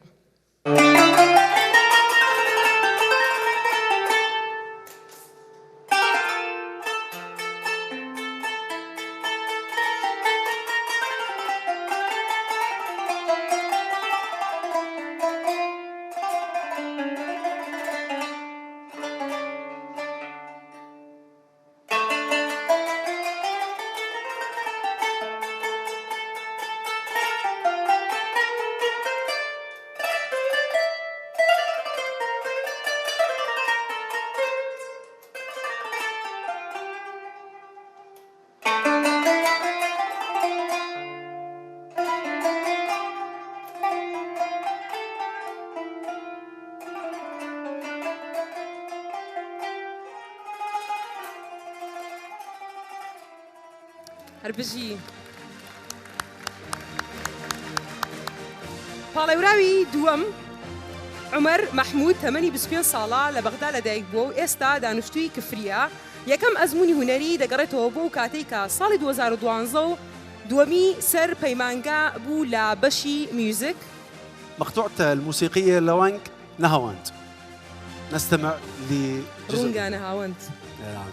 هەربژی پاڵێوراوی دووەم عومەر مەحموود تەمەنی 25 ساڵە لە بەغدا لەدایک بووە و ئێستا دانیشتووی کفریە. یەکەم ئەزموونی هونەری دەگەڕێتەوە بۆ کاتێک کە ساڵی 2012 و دووەمی سەر پەیمانگا بوو لە بەشی میوزیک. مقطوعته الموسيقية لوانك نهاوند. نستمع لجزء رونغا نهاوند. نعم.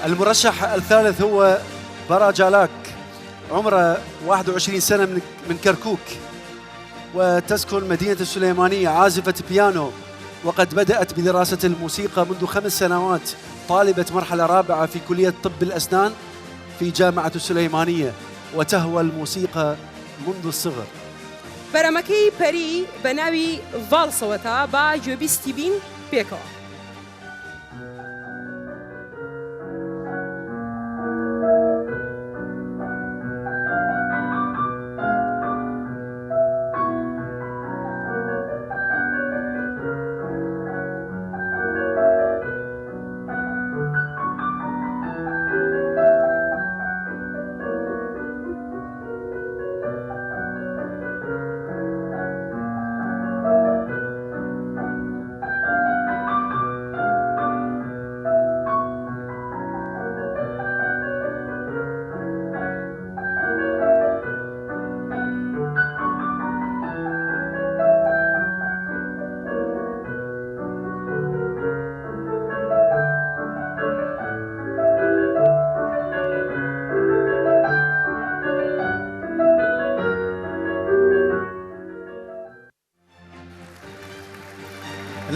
المرشح الثالث هو برا جالاك، عمره 21 سنة من كركوك، وتسكن مدينة السليمانية، عازفة بيانو، وقد بدأت بدراسة الموسيقى منذ 5 سنوات، طالبة مرحلة رابعة في كلية طب الأسنان في جامعة السليمانية، وتهوى الموسيقى منذ الصغر. بەرەمەکەی پەری بە ناوی ڤاڵسەوەتە با گوێبیستی بین پێکەوە.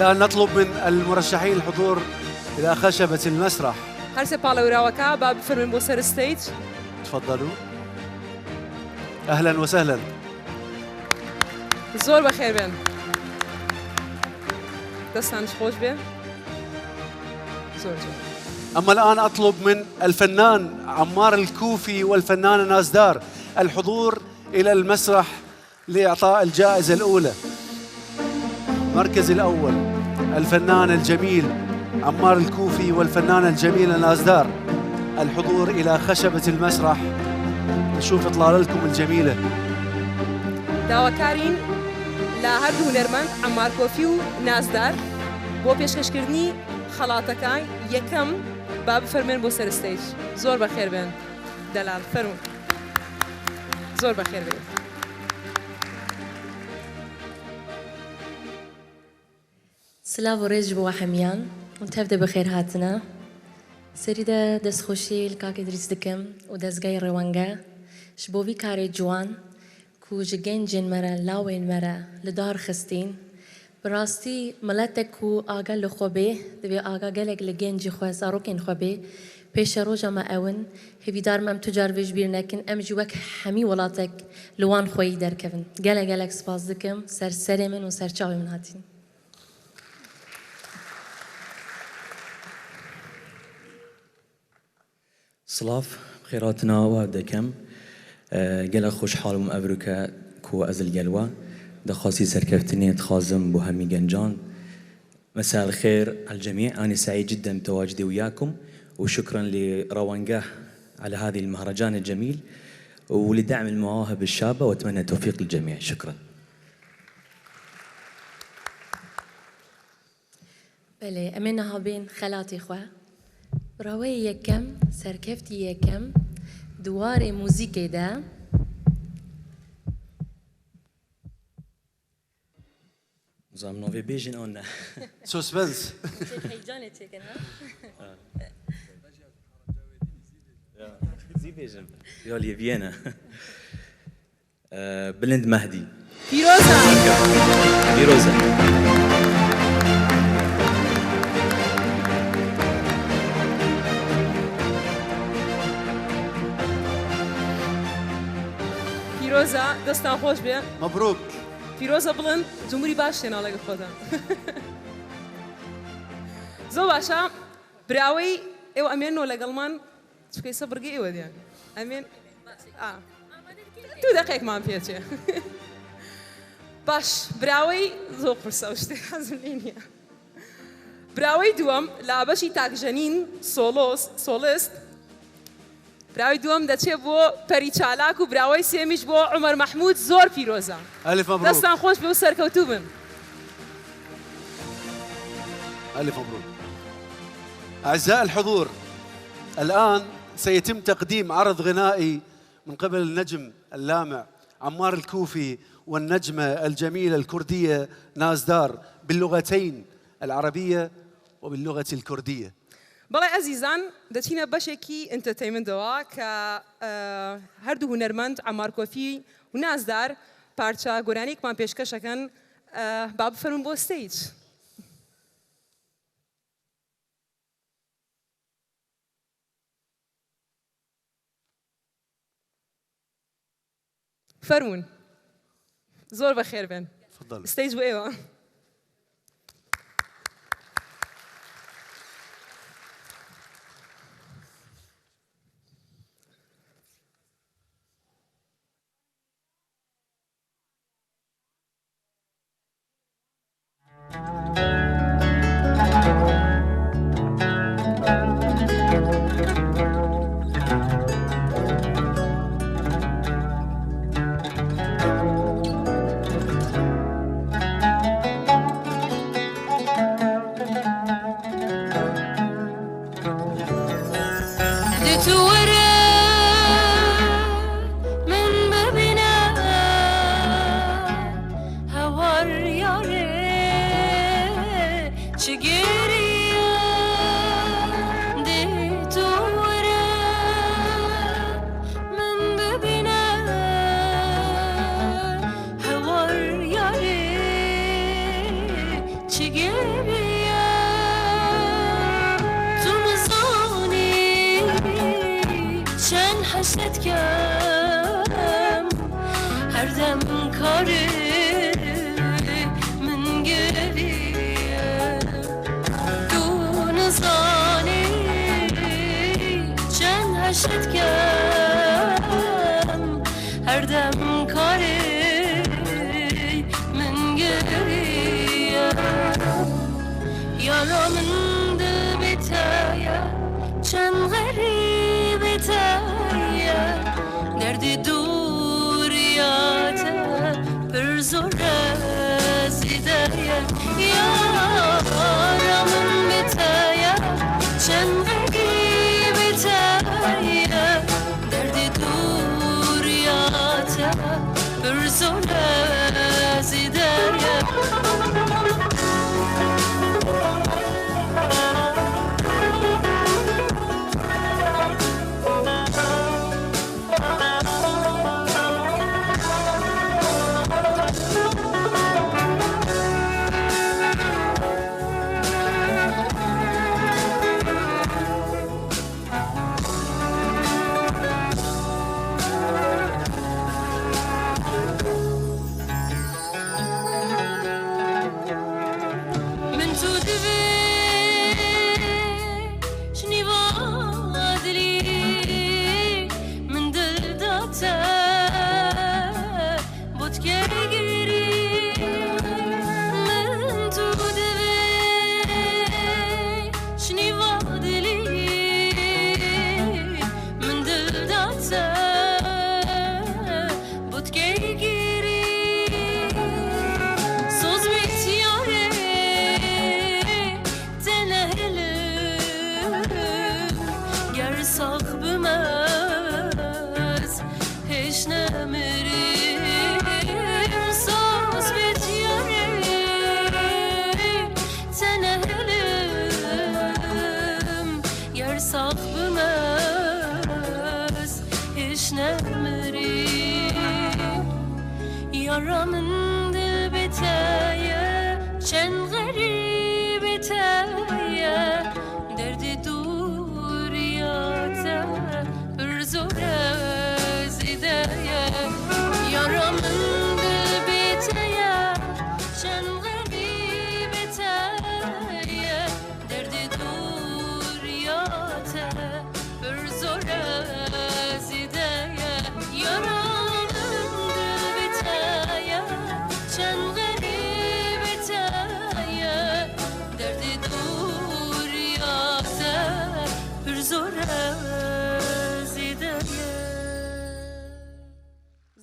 الآن نطلب من المرشحين الحضور إلى خشبة المسرح. هەرسێ پاڵەوراوەکە با بفەرمێن بۆ سەر ستەیج. تفضلوا. أهلا وسهلا. زۆر بەخێر بێن. دەستانش خۆش بێ. زۆر جۆر. أما الآن أطلب من الفنان عمار الكوفي والفنانة نازدار الحضور إلى المسرح لإعطاء الجائزة الأولى. المركز الأول الفنان الجميل عمار الكوفي والفنانة الجميلة نازدار، الحضور إلى خشبة المسرح نشوف إطلالتكم الجميلة. داواکارین لە هەردوو هونەرمەند عەمار کۆفی و نازدار بۆ پێشکەشکردنی خەڵاتەکان یەکەم با بفەرمێن بۆ سەر ستەیج. زۆر بەخێر بێن. دەلال فەرموو. زۆر بەخێر بێن. سلااو و ڕێژ بۆ هەمیان تەفتە بەخێر هاتنە سەریدا دەستخۆشی کاکە دریس دکەم و دەستگای ڕێوەنگە ji bo vî karê ciwan ku ji gencên me re lawên me re li dar xistin bi rastî miletek ku aga li xwe bê divê aga gelek li gencî xwe zarokên xwe bê pêşe roja me ewin hêvîdar me em tu car vê ji bîr nekin em jî wek hemî welatek li wan xweyî derkevin gelek gelek spas dikim ser serê min û ser çavê min hatîn. سلاف خيراتنا وابدكم قال خوش حالم أبركة كو أزل جلوة دخاسي سركفتني تخازم بوهمي جنجان. مساء الخير على الجميع، أنا سعيد جدا بتواجدي وياكم وشكرا لروانجاه على هذه المهرجان الجميل ولدعم المواهب الشابة وأتمنى التوفيق للجميع. شكرا. بله أمينها بين خلاتي خواه راوي يكم سركفتي يكم دوار موسيقى دا زام نوفي بيجن أونا سوسبنس هيجاني تيكن ها زي بيجن يولي فيينا بلند مهدي فيروزا پیرۆزە دەستان خۆش بێ. مەبروک. پیرۆزە بڵند جمهوری باش تێنا لەگە خۆدا. زۆر باشە براوەی ئێوە ئەمێنەوە لەگەڵمان چکەی سەبرگی ئێوە دیان ئەمێن دوو دەقێکمان پێچێ. باش براوەی زۆر پرسە و شتێک حەزم لێ نییە. براوەی دووەم لە بەشی تاکژەنین سۆڵست براوی دوم دەچێت بۆ پەری چالاک و براوی سێمیش بۆ عومەر مەحموود زۆر پیرۆزە. ألف مبروك. دەستان خۆش بێ و سەرکەوتوو بن. ألف مبروك. أعزائي الحضور، الآن سيتم تقديم عرض غنائي من قبل النجم اللامع عمار الكوفي والنجمة الجميلة الكردية نازدار باللغتين العربية وباللغة الكردية. بەڵێ ئەزیزان دەچینە بەشێکی ئینتەرتەینمنتەوە کە هەردوو هونەرمەند عەمار کۆفی و نازدار پارچە گۆرانیەکمان پێشکەشەکەن با بفەرمون بۆ ستەیج. فەرمون زۆر بەخێر بێن. ستەیج بۆ ئێوە.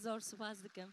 زۆر سوپاس دەکەم.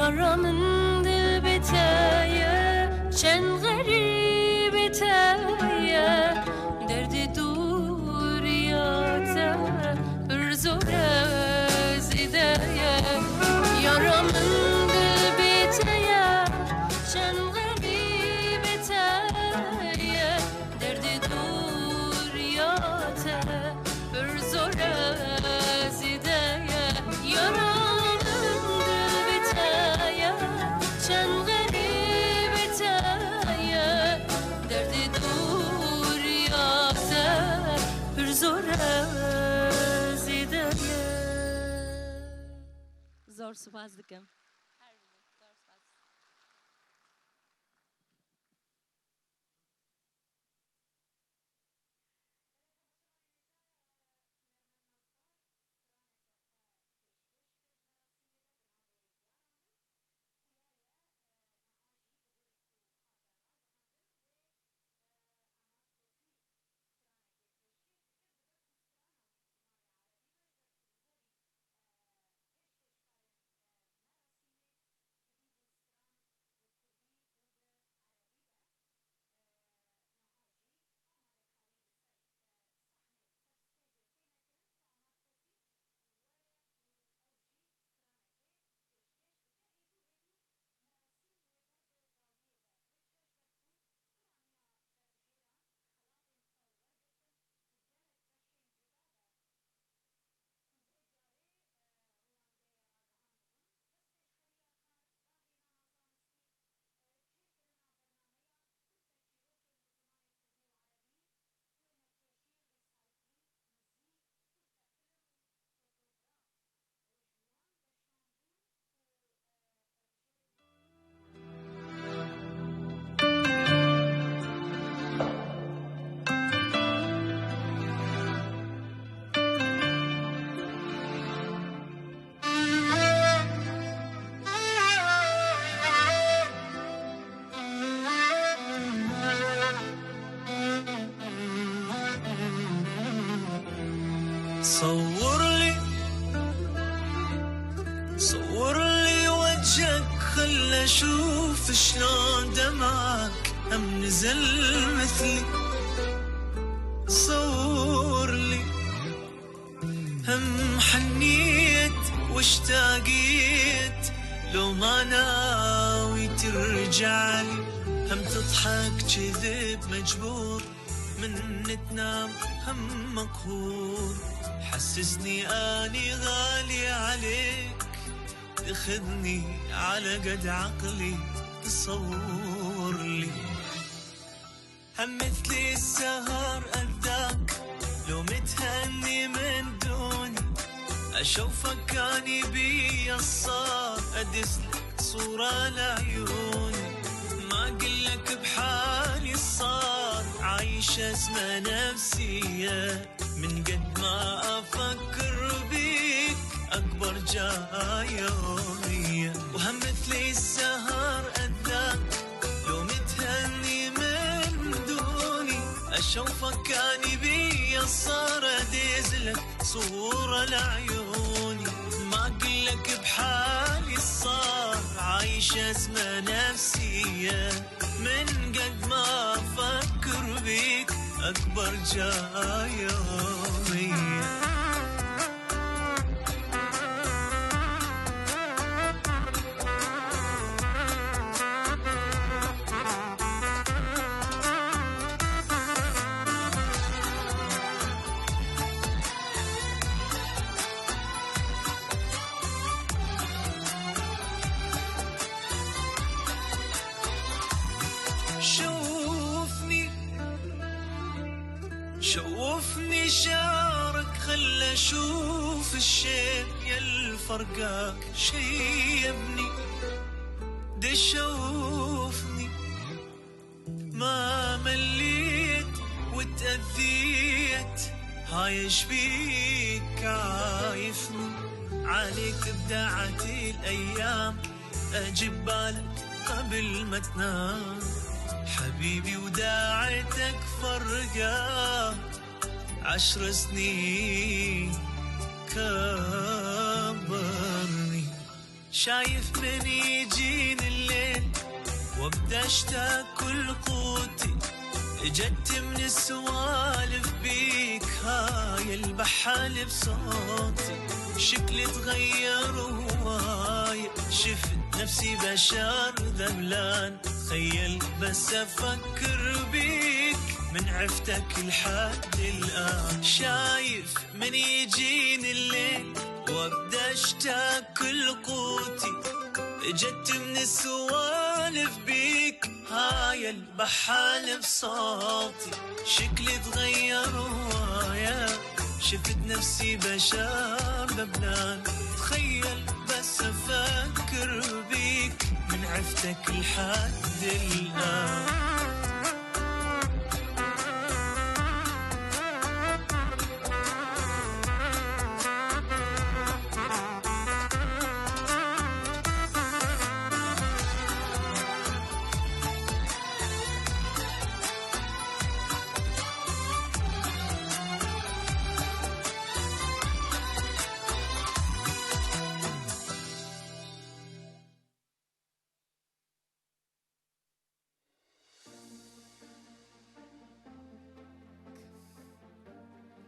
yara min dil biteye çen garib biteye derdi dur yata bir zora zideye yara min dil biteye çen garib biteye derdi dur yata bir zora zideye yara Zor spas dikim. صور لي وجهك خلى اشوف شلون دمعك هم نزل مثلي صور لي هم حنيت واشتاقيت لو ما ناوي ترجع لي هم تضحك كذب مجبور من تنام هم مقهور حسسني اني غالي عليك تاخذني على قد عقلي تصور لي هم مثلي السهر اذاك لو متهني من دوني اشوفك اني بي الصار ادسلك صورة لعيوني ما اقلك بحالي الصار عايشة اسمها نفسية من قد ما افكر بيك اكبر جاية وهم مثلي السهر اذاك لو متهني من دوني اشوفك اني بي الصار ادزلك صورة لعيوني ما اقلك بحالي الصار عايشة اسمها نفسية من قد ما افكر بيك اكبر جاية شوفني شعرك خلى اشوف الشيب يا الفرقاك شيبني شوفني ما مليت وتأذيت هايش بيك عايفني عليك ابدعت الايام اجيب بالك قبل ما تنام حبيبي وداعتك فرقة 10 سنين كبرني شايف من يجين الليل وابدا اشتاق كل قوتي، اجت من السوالف بيك هاي البحال بصوتي، شكلي تغير هواي، شفت نفسي بشار ذبلان، تخيل بس افكر بيك من عفتك لحد الآن. شايف من يجيني الليل وابدا اشتاق كل قوتي، اجت من السوالف بيك هاي البحال بصوتي، شكلي تغير هوايا، شفت نفسي بشار لبنان، تخيل بس افكر بيك من عفتك لحد الآن.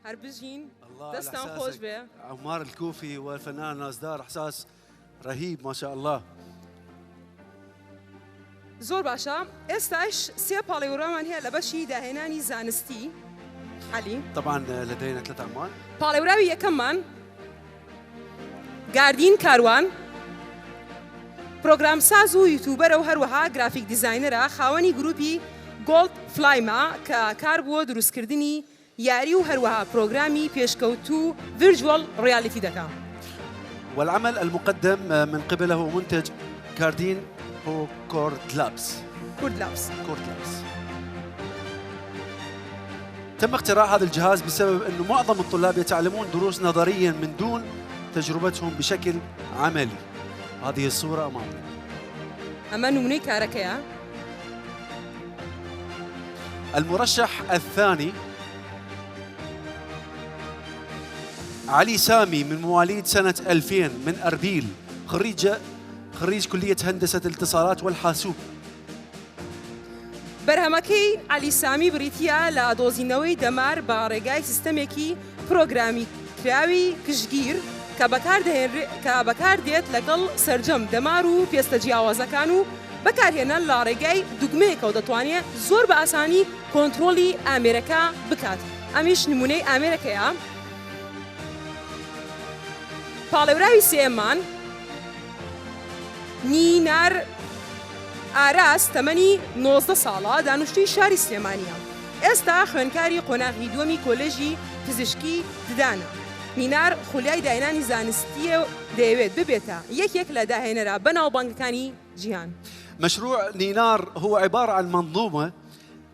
هربجين الله دستان خوش به عمار الكوفي والفنان نازدار، احساس رهيب ما شاء الله. زور باشا استاش سي باليورامان هي لبشي دهناني زانستي علي. طبعا لدينا 3 اعمال. باليوراوي كمان جاردين كاروان بروجرام سازو يوتيوبر وهروها جرافيك ديزاينر خاوني جروبي جولد فلايما ككاربو دروسكردني ياري وهروها بروجرامي بيشكوتو فيرجوال رياليتي دكا. والعمل المقدم من قبله منتج كاردين هو كورد لابس. تم اختراع هذا الجهاز بسبب أنه معظم الطلاب يتعلمون دروس نظريا من دون تجربتهم بشكل عملي. هذه الصورة أمامنا. أما نموني كاركيا. المرشح الثاني علي سامي من مواليد سنة 2000 من أربيل، خريج كلية هندسة الاتصالات والحاسوب. برهمكي علي سامي بريتيا لدوزينوي دمار بارجاي سيستميكي بروجرامي كراوي كشگير كبكار ديت لقل سرجم دمارو بيستجياوزكانو بكار هنا لارجاي دقميك ودتوانية زور بأساني كنترولي أمريكا بكات. أميش نموني أمريكا بالوراوي سيمان نينار ئاراس تەمەنی 19 ساڵە دانیشتووی شاری سلێمانیە. ئێستا خوێندکاری قۆناغی دووەمی کۆلێژی پزیشکی ددانە. نینار خولیای داهێنانی زانستیە دەیەوێت ببێتە یەکێک لە داهێنەرە بەناوبانگەکانی جیهان. مشروع نينار هو عبارة عن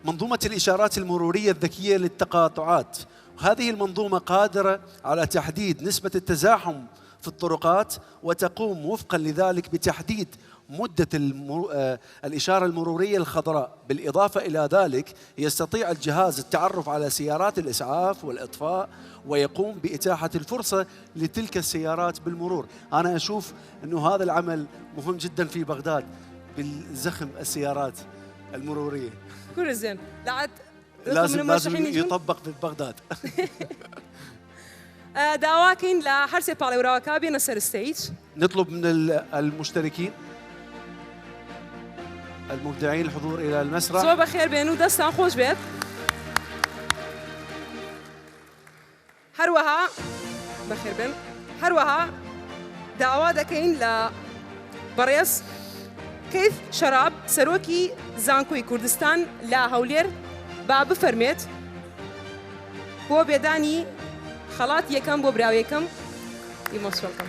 منظومة الإشارات المرورية الذكية للتقاطعات. هذه المنظومة قادرة على تحديد نسبة التزاحم في الطرقات، وتقوم وفقا لذلك بتحديد مدة الإشارة المرورية الخضراء. بالإضافة إلى ذلك يستطيع الجهاز التعرف على سيارات الإسعاف والإطفاء، ويقوم بإتاحة الفرصة لتلك السيارات بالمرور. أنا أشوف أنه هذا العمل مهم جدا في بغداد بالزخم السيارات المرورية. كل زين لازم يطبق في بغداد. داواكين لحرسي بالوراكا بين السر ستيج. نطلب من المشتركين المبدعين الحضور إلى المسرح. زور بخير بينو دستان خوش بيت. هروها بخير بين هروها دعوة دكين لبريس كيف شراب سروكي زانكوي كردستان لا هولير باب فرميت بو بيداني خلات يكم بو براو يكم يموس ويلكم.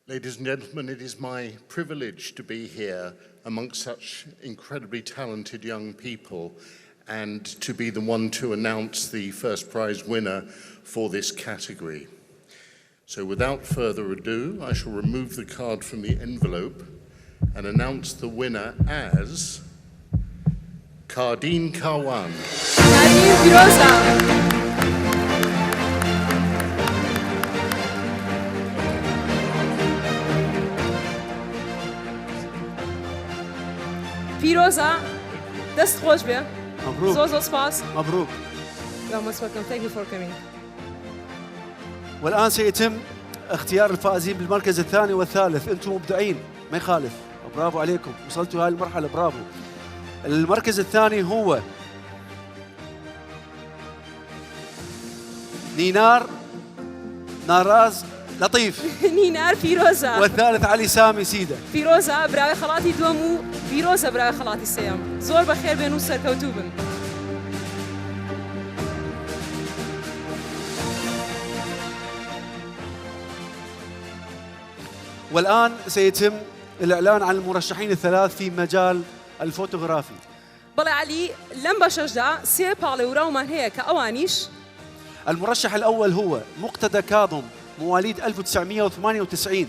Ladies and gentlemen, it is my privilege to be here amongst such incredibly talented young people and to be the one to announce the first prize winner for this category. So without further ado, I shall remove the card from the envelope and announce the winner as Kardeen Karwan. فیرۆزە دەست خۆش بێ. مبروك. زۆر سپاس. مبروك. You're most welcome. Thank you for coming. والآن سيتم اختيار الفائزين بالمركز الثاني والثالث. أنتم مبدعين ما يخالف، برافو عليكم، وصلتوا هاي المرحلة، برافو. المركز الثاني هو نينار ناراز لطيف نينار فیرۆزە. والثالث علي سامي سيدة. فیرۆزە براوی خەڵاتی دووەم و فیرۆزە براوی خەڵاتی سێەم. زۆر بەخێر بێن و سەرکەوتوو بن. والآن سيتم الإعلان عن المرشحين الثلاث في مجال الفوتوغرافي. بەڵێ علی لەم بەشەشدا سێ پاڵێوراومان هەیە کە ئەوانیش. المرشح الأول هو مقتدى كاظم مواليد 1998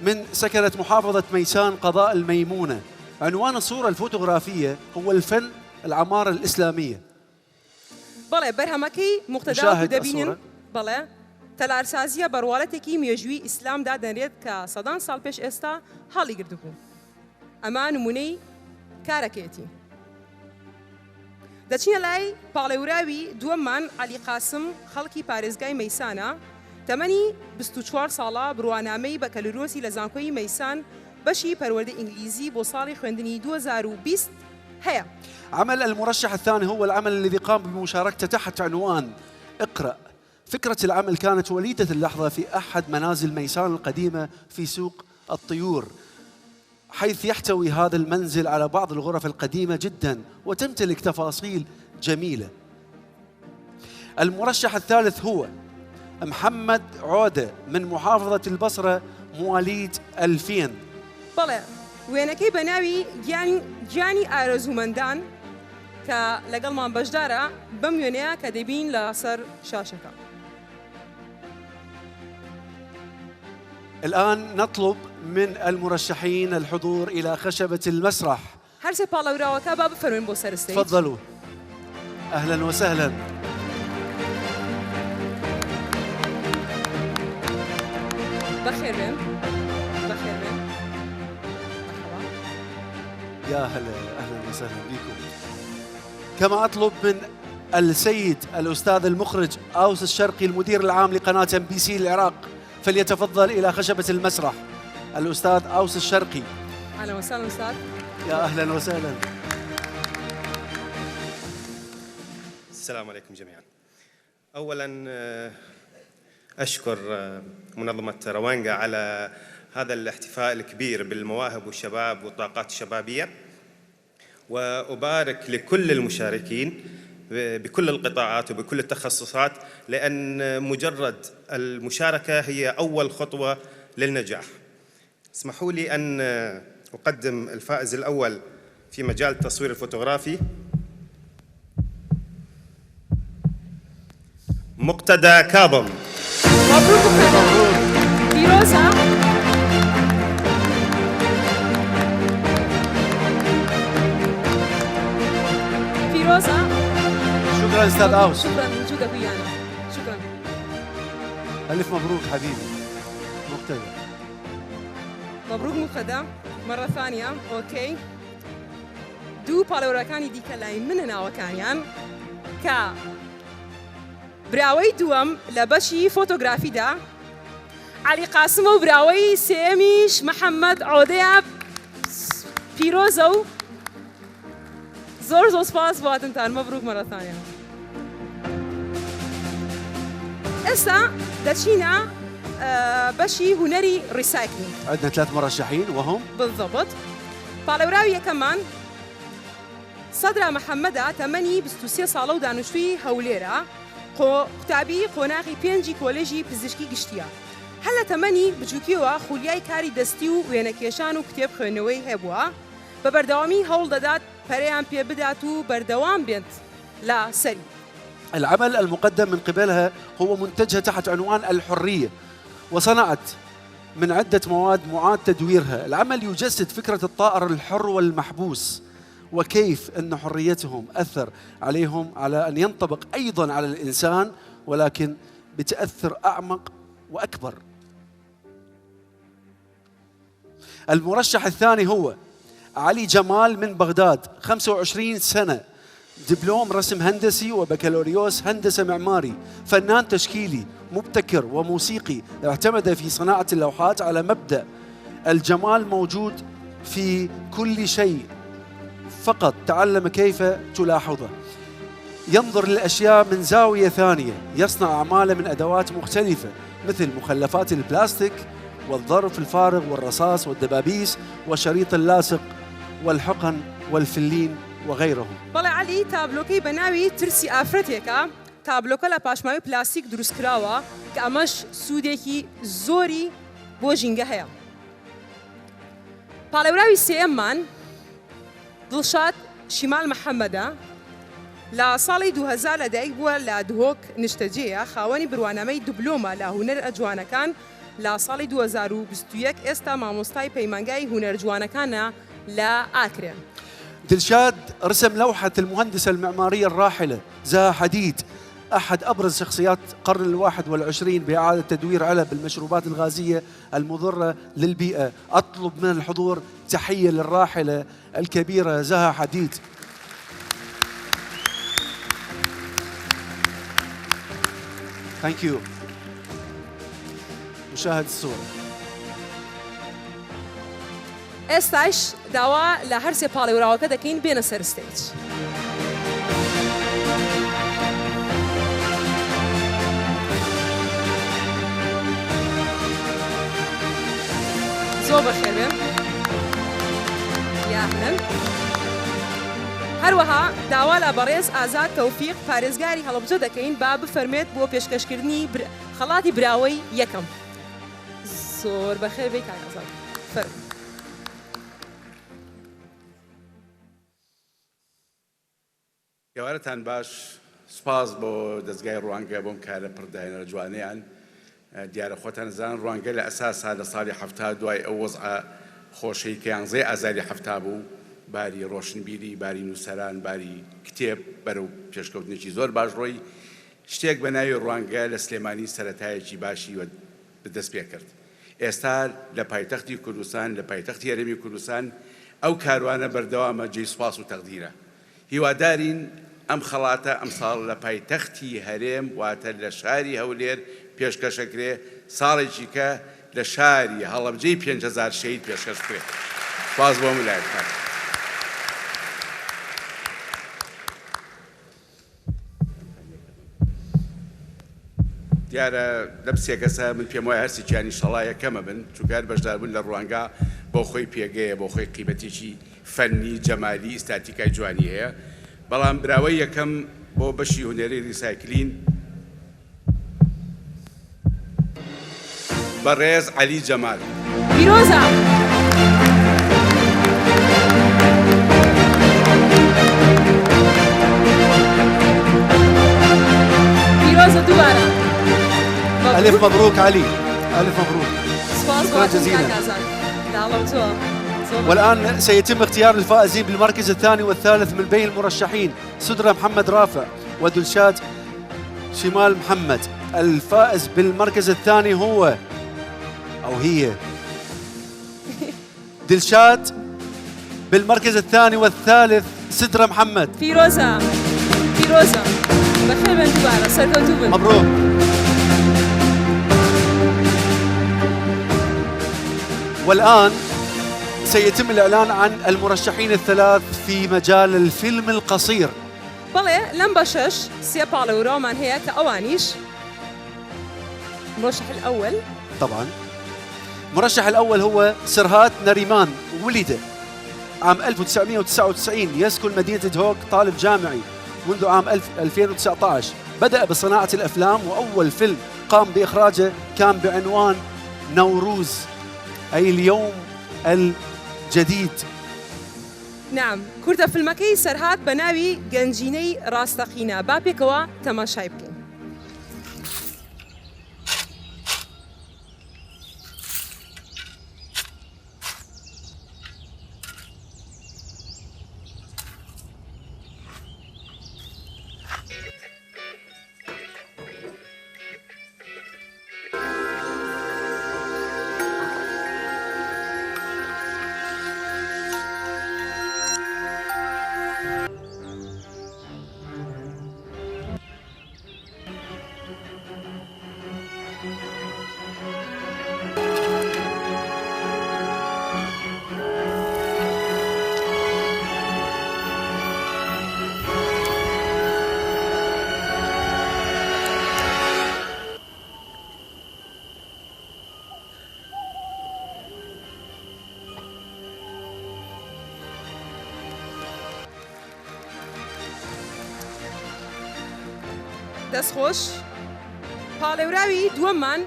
من سكنة محافظة ميسان قضاء الميمونة. عنوان الصورة الفوتوغرافية هو الفن العمارة الإسلامية. بەڵێ بەرهەمەکەی مقتەدا دەبینین. بەڵێ تەلارسازیە بەڕواڵەتێکی مێژووی ئیسلامدا دەنرێت کە سەدان ساڵ پێش ئێستا هەڵی گرتبوو. ئەمە نمونەی کارەکەیەتی. دەچینە لای پاڵێوراوی دووەممان علی قاسم خەڵکی پارێزگای مەیسانە. تەمەنی 24 ساڵە بڕوانامەی بە کەلوروسی لە زانکۆی مەیسان بەشی پەروەردە ئینگلیزی بۆ ساڵی خوێندنی 2020 هەیە. عمل المرشح الثاني هو العمل الذي قام بمشاركته تحت عنوان اقرأ. فكرة العمل كانت وليدة اللحظة في أحد منازل ميسان القديمة في سوق الطيور، حيث يحتوي هذا المنزل على بعض الغرف القديمة جدا وتمتلك تفاصيل جميلة. المرشح الثالث هو محمد عودة من محافظة البصرة مواليد 2000. بەڵێ وێنەکەی بەناوی گیانی ئارەزوومەندان کە لەگەڵمان بەشدارە بەم وێنەیە کە دەبین لە سەر شاشەکە. الآن نطلب من المرشحين الحضور إلى خشبة المسرح. هەر سێ پاڵەوراوەکە با بفەرموین بۆ سەر ستەیج. تفضلوا. أهلا وسهلا. بخير بين. بخير بين. يا هلا، أهلا وسهلا بكم. كما أطلب من السيد الأستاذ المخرج أوس الشرقي المدير العام لقناة MBC العراق فليتفضل إلى خشبة المسرح. الأستاذ أوس الشرقي. أهلا وسهلا أستاذ. يا أهلا وسهلا. السلام عليكم جميعا. أولا أشكر منظمة روانجا على هذا الاحتفاء الكبير بالمواهب والشباب والطاقات الشبابية، وأبارك لكل المشاركين بكل القطاعات وبكل التخصصات، لأن مجرد المشاركة هي أول خطوة للنجاح. اسمحوا لي أن أقدم الفائز الأول في مجال التصوير الفوتوغرافي، مقتدى كاظم. مبروك مقتدى. فيروزة. فيروزة. شكرا أستاذ أوس. شكرا لوجودك ويانا. شكرا. ألف مبروك حبيبي. مقتدى. مبروك مقتدى مرة ثانية. أوكي. دوو پاڵێوراکانی دیکە لای من ناوەکانیان کە براوەی دووەم لە بەشی فۆتۆگرافیدا علی قاسمە و براوەی سێمیش محەممەد عودەیە پیرۆزە و زۆر سپاس بۆ هاتنتان. مەبروک مەرەثانیە. ئێستا دەچینە بەشی هونەری ریسایکلینگ. عندنا 3 مرشحين وهم بالضبط. پاڵێوراوی یەکەممان سەدرا محەممەدە تەمەنی 23 ساڵە و دانوشتووی هەولێرە، قوتابی قۆناغی 5 کۆلێژی پزیشکی گشتیە. هەر لە تەمەنی بچووکیەوە خولیای کاری دەستی و وێنەکێشان و کتێب خوێندنەوەی هەبووە، بە بەردەوامی هەوڵ دەدات پەرەیان پێ بدات و بەردەوام بێت لا سەری. العمل المقدم من قبلها هو منتجها تحت عنوان الحرية، وصنعت من عدة مواد معاد تدويرها. العمل يجسد فكرة الطائر الحر والمحبوس، وكيف أن حريتهم أثر عليهم على أن ينطبق أيضاً على الإنسان، ولكن بتأثر أعمق وأكبر. المرشح الثاني هو علي جمال من بغداد، 25 سنة، دبلوم رسم هندسي وبكالوريوس هندسة معماري، فنان تشكيلي مبتكر وموسيقي، اعتمد في صناعة اللوحات على مبدأ الجمال موجود في كل شيء، فقط تعلم كيف تلاحظه. ينظر للأشياء من زاوية ثانية، يصنع أعماله من أدوات مختلفة مثل مخلفات البلاستيك والظرف الفارغ والرصاص والدبابيس والشريط اللاصق والحقن والفلين وغيرهم. بەڵێ علی تابلۆکەی بەناوی ترسی ئافرەتێکە، تابلۆکە لە پاشماوی پلاستیک دروست کراوە کە ئەمەش سوودێکی زۆری بۆ ژینگە هەیە. پاڵێوراوی سێەممان دڵشاد شیمال محەممەدە لە ساڵی 2000 لەدایک بووە لە دهۆک نیشتەجێە، خاوەنی بڕوانامەی دبلۆمە لە هونەر ئەجوانەکان لە ساڵی 2021 ئێستا مامۆستای پەیمانگای هونەر جوانەکانە لا آكرة. دلشاد رسم لوحة المهندسة المعمارية الراحلة زها حديد، أحد أبرز شخصيات القرن ال21 بإعادة تدوير علب المشروبات الغازية المضرة للبيئة. أطلب من الحضور تحية للراحلة الكبيرة زها حديد. Thank you. مشاهد الصورة. ئێستاش داوا لە هەرسێ پاڵێوراوەکە دەکەین بێنە سەر ستێج. زۆر بەخێر بێن. یاهنن. هەروەها داوا لە بەڕێز ئازاد تەوفیق پارێزگاری هەڵەبجە دەکەین با بفەرمێت بۆ پێشکەشکردنی خەڵاتی براوەی یەکەم. زۆر بەخێر بێ کاک ئازاد. فەرموو. یاوارەتان باش، سپاس بۆ دەستگای ڕوانگە بۆم کارە پڕداهێنەرە جوانەیان. دیارە خۆتان زان ڕوانگە لە ئەساسا لە ساڵی هەفتا دوای ئەو وەزعە خۆشەی کە 11 ئازاری هەفتا بوو، باری ڕۆشنبیری، باری نووسەران، باری کتێب بەرەو پێشکەوتنێکی زۆر باش ڕۆی شتێک بە ناوی ڕوانگە لە سلێمانی سەرەتایەکی باشی بەدەست پێ کرد. ئێستا لە پایتەختی کوردستان، لە پایتەختی هەرێمی کوردستان ئەو کاروانە بەردەوامە جێی سوپاس و تەقدیرە. هیوادارین ئەم خەڵاتە ئەمساڵ لە پایتەختی هەرێم واتە لە شاری هەولێر پێشکەشەکرێ، ساڵێکی کە لە شاری هەڵەبجەی 5000 شەید پێشکەش کرێت. سپاس بۆ ویلایەتەکان. دیارە لەم سێ کەسە من پێم وایە هەرسی گیانی شەڵا یەکەمە بن، چونکە بەشداربوون لە ڕوانگە بۆ خۆی پێگەیە، بۆ خۆی قیمەتێکی فەنی، جەمالی، ئیستاتیکای جوانی هەیە. بەڵام براوەی یەکەم بۆ بەشی هونەری ریسایکلین بەڕێز عەلی جەمال. پیرۆزە. پیرۆزە دووبارە. ألف مبروك علي، ألف مبروك. شكرا جزيلا. والآن سيتم اختيار الفائزين بالمركز الثاني والثالث من بين المرشحين سدرة محمد رافع ودلشاد شمال محمد. الفائز بالمركز الثاني هو أو هي دلشاد، بالمركز الثاني والثالث سدرة محمد. فيروزة بخير من دوبارة سركوتوبن. مبروك. والآن سيتم الإعلان عن المرشحين الثلاث في مجال الفيلم القصير. بەڵێ لەم بەشەش سێ پاڵێوراومان هەیە کە ئەوانیش المرشح الأول. طبعا المرشح الأول هو سرهات نريمان، ولد عام 1999، يسكن مدينة دهوك، طالب جامعي منذ عام 2019. بدأ بصناعة الأفلام، وأول فيلم قام بإخراجه كان بعنوان نوروز، أي اليوم الجديد. نعم، كورتا فيلمكي سرهات بناوي گەنجینەی ڕاستەقینە. با پێکەوە تەماشای بکەین. دەستخۆش پاڵێوراوی دووەممان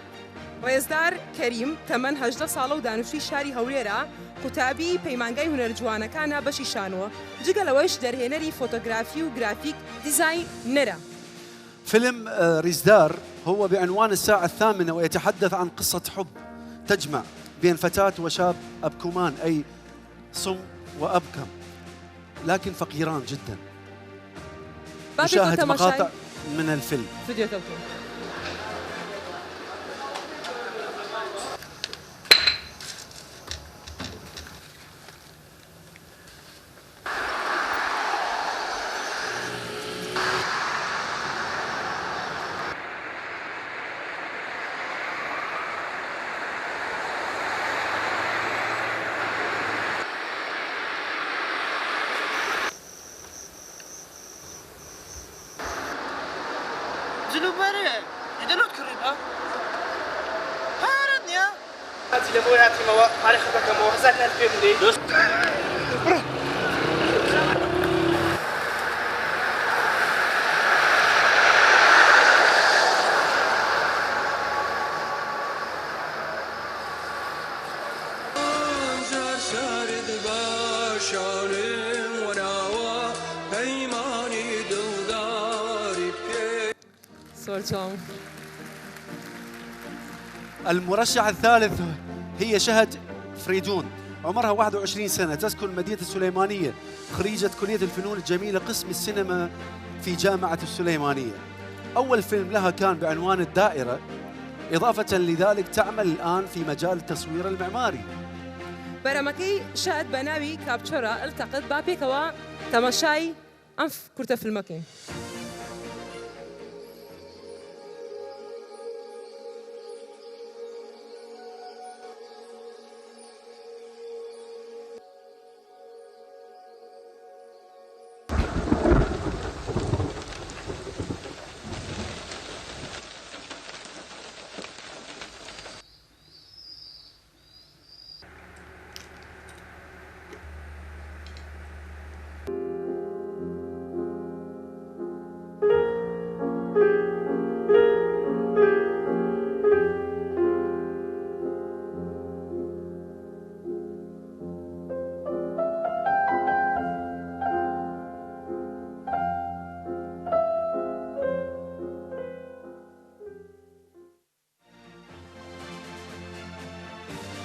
ڕێزدار کەریم تەمەن 18 ساڵە و دانوشتوی شاری هەولێرە قوتابی پەیمانگای هونەر جوانەکانە بەشی شانوە جگەلەوەش دەرهێنەری فۆتۆگرافی و گرافیک ديزاينرە. فيلم ريزدار هو بعنوان الساعة الثامنة ويتحدث عن قصة حب تجمع بين فتاة وشاب أبكمان أي صم وأبكم لكن فقيران جدا. نشاهد مقاطع من الفيلم. فيديو توكل. جلوبره يدلوت كريبا هارنيا هاتي لمو هاتي موا مالي خبرك مو هزاك الفيلم دي المرشح الثالث هي شهد فريدون عمرها 21 سنة تسكن مدينة السليمانية خريجة كلية الفنون الجميلة قسم السينما في جامعة السليمانية. أول فيلم لها كان بعنوان الدائرة إضافة لذلك تعمل الآن في مجال التصوير المعماري. برامكي شهد بناوي كابتشورا التقط بابيكوا تماشاي أنف كرة في المكان.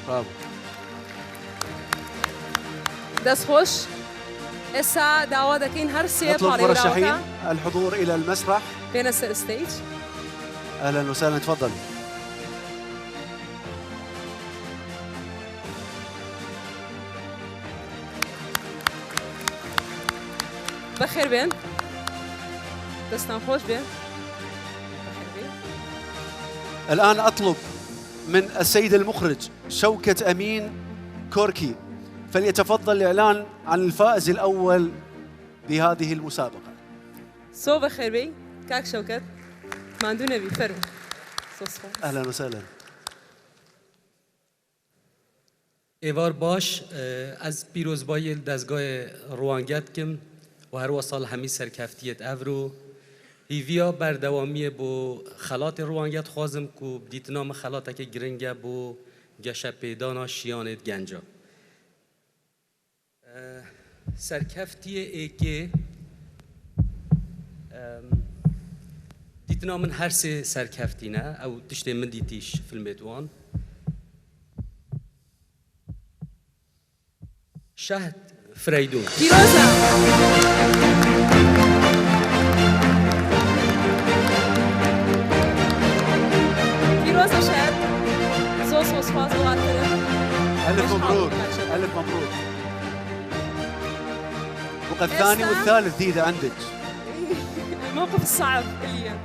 برافو. دەستخۆش ئێستا داوا دەکەین هەر سێ نطلب مرشحين الحضور إلى المسرح. بين السر ستيج. أهلا وسهلا تفضل. بخير بين دستان خوش بين. الآن أطلب من السيد المخرج شوكة أمين كوركي فليتفضل الإعلان عن الفائز الأول بهذه المسابقة. صوبة خير بي كاك شوكت ماندو نبي فرو. أهلا وسهلا. ایوار باش از پیروزبایی دستگاه روانگت کم و هر سال همی سرکفتیت افرو هیویا بردوامی بو خلات روانگت خوازم کو دیتنام خلاته که گرنگه بو گشه پیدانا شیانت گنجا سرکفتی ایکی دیتنام من هر سه سرکفتی نه او تشتی من دیتیش فیلمتوان شهد فريدون فيروزة فيروزة شهد صوص وصفات ألف مبروك ألف مبروك. بقى الثاني والثالث ذي إذا عندك. الموقف الصعب اليوم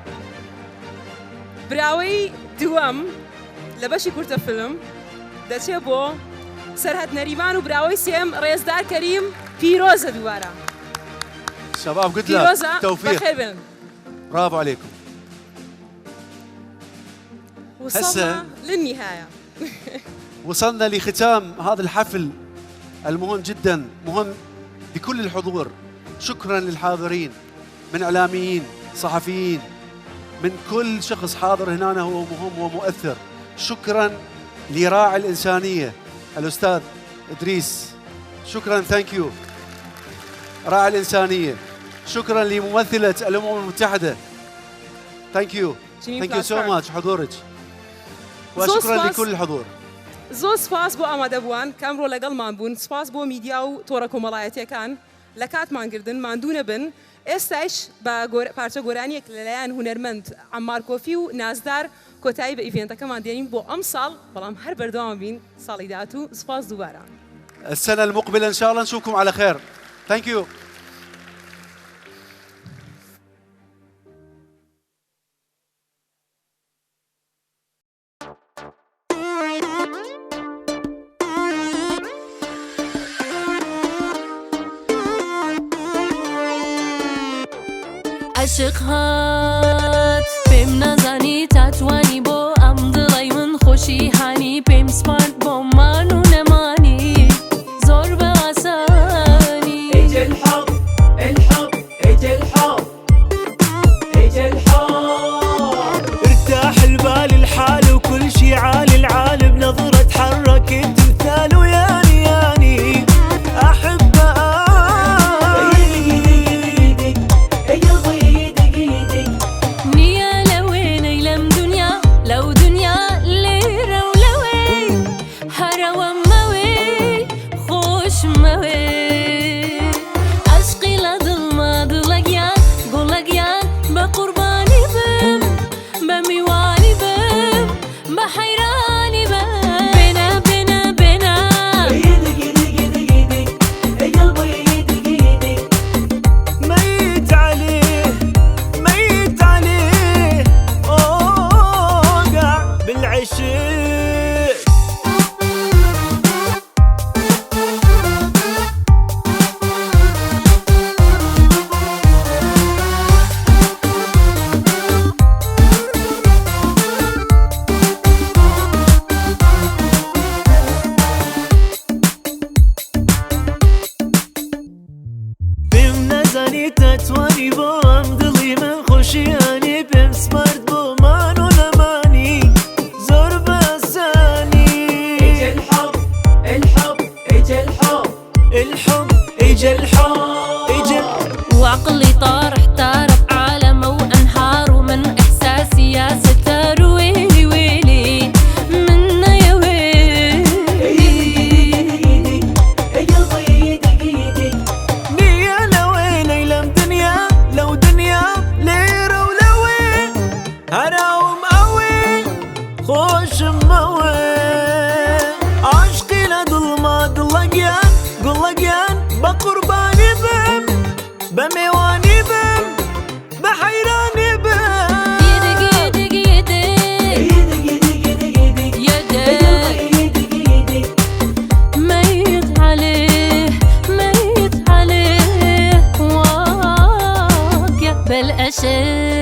براوي دوام لبشي كورتا فيلم داتشي بو سرهد نريمان وبراوي سيم ريزدار كريم فيروزة دوارا. شباب قلت لك توفيق. بخير بين. برافو عليكم. وصلنا للنهاية. وصلنا لختام هذا الحفل المهم جدا مهم بكل الحضور. شكرا للحاضرين من إعلاميين صحفيين من كل شخص حاضر هنا هو مهم ومؤثر. شكرا لراعي الإنسانية الأستاذ إدريس، شكرا، ثانك يو راعي الإنسانية. شكرا لممثلة الأمم المتحدة، ثانك يو سو ماتش حضورك، وشكرا لكل الحضور. زۆر سپاس بۆ ئامادەبووان کامڕۆ لەگەڵمان بوون. سپاس بۆ میدیا و تۆڕە کۆمەڵایەتیەکان لە کاتمانگردن ماندوونە بن. ئێستاش بە پارچە گۆرانیەک لەلایەن هونەرمەند عەمار کۆفی و نازدار کۆتایی بە ئیڤێنتەکەمان دێنین بۆ ئەم ساڵ، بەڵام هەر بەردەوام بین ساڵی داهاتوو. سپاس دووبارە. السنة المقبلة إن شاء الله نشوفكم على خير. ثانك يو. عشق هات پێم نازانی تاتوانی بۆ ئەم دڵی من خۆشی هانی پێم سپارد بۆ مان و نەمانی زۆر بە ئاسانی. اجا الحب الحب اجا الحب اجا الحب ارتاح البال الحال وكل شي عالي العال بنظرة تحرك التمثال وياني ياني أحب بالأشياء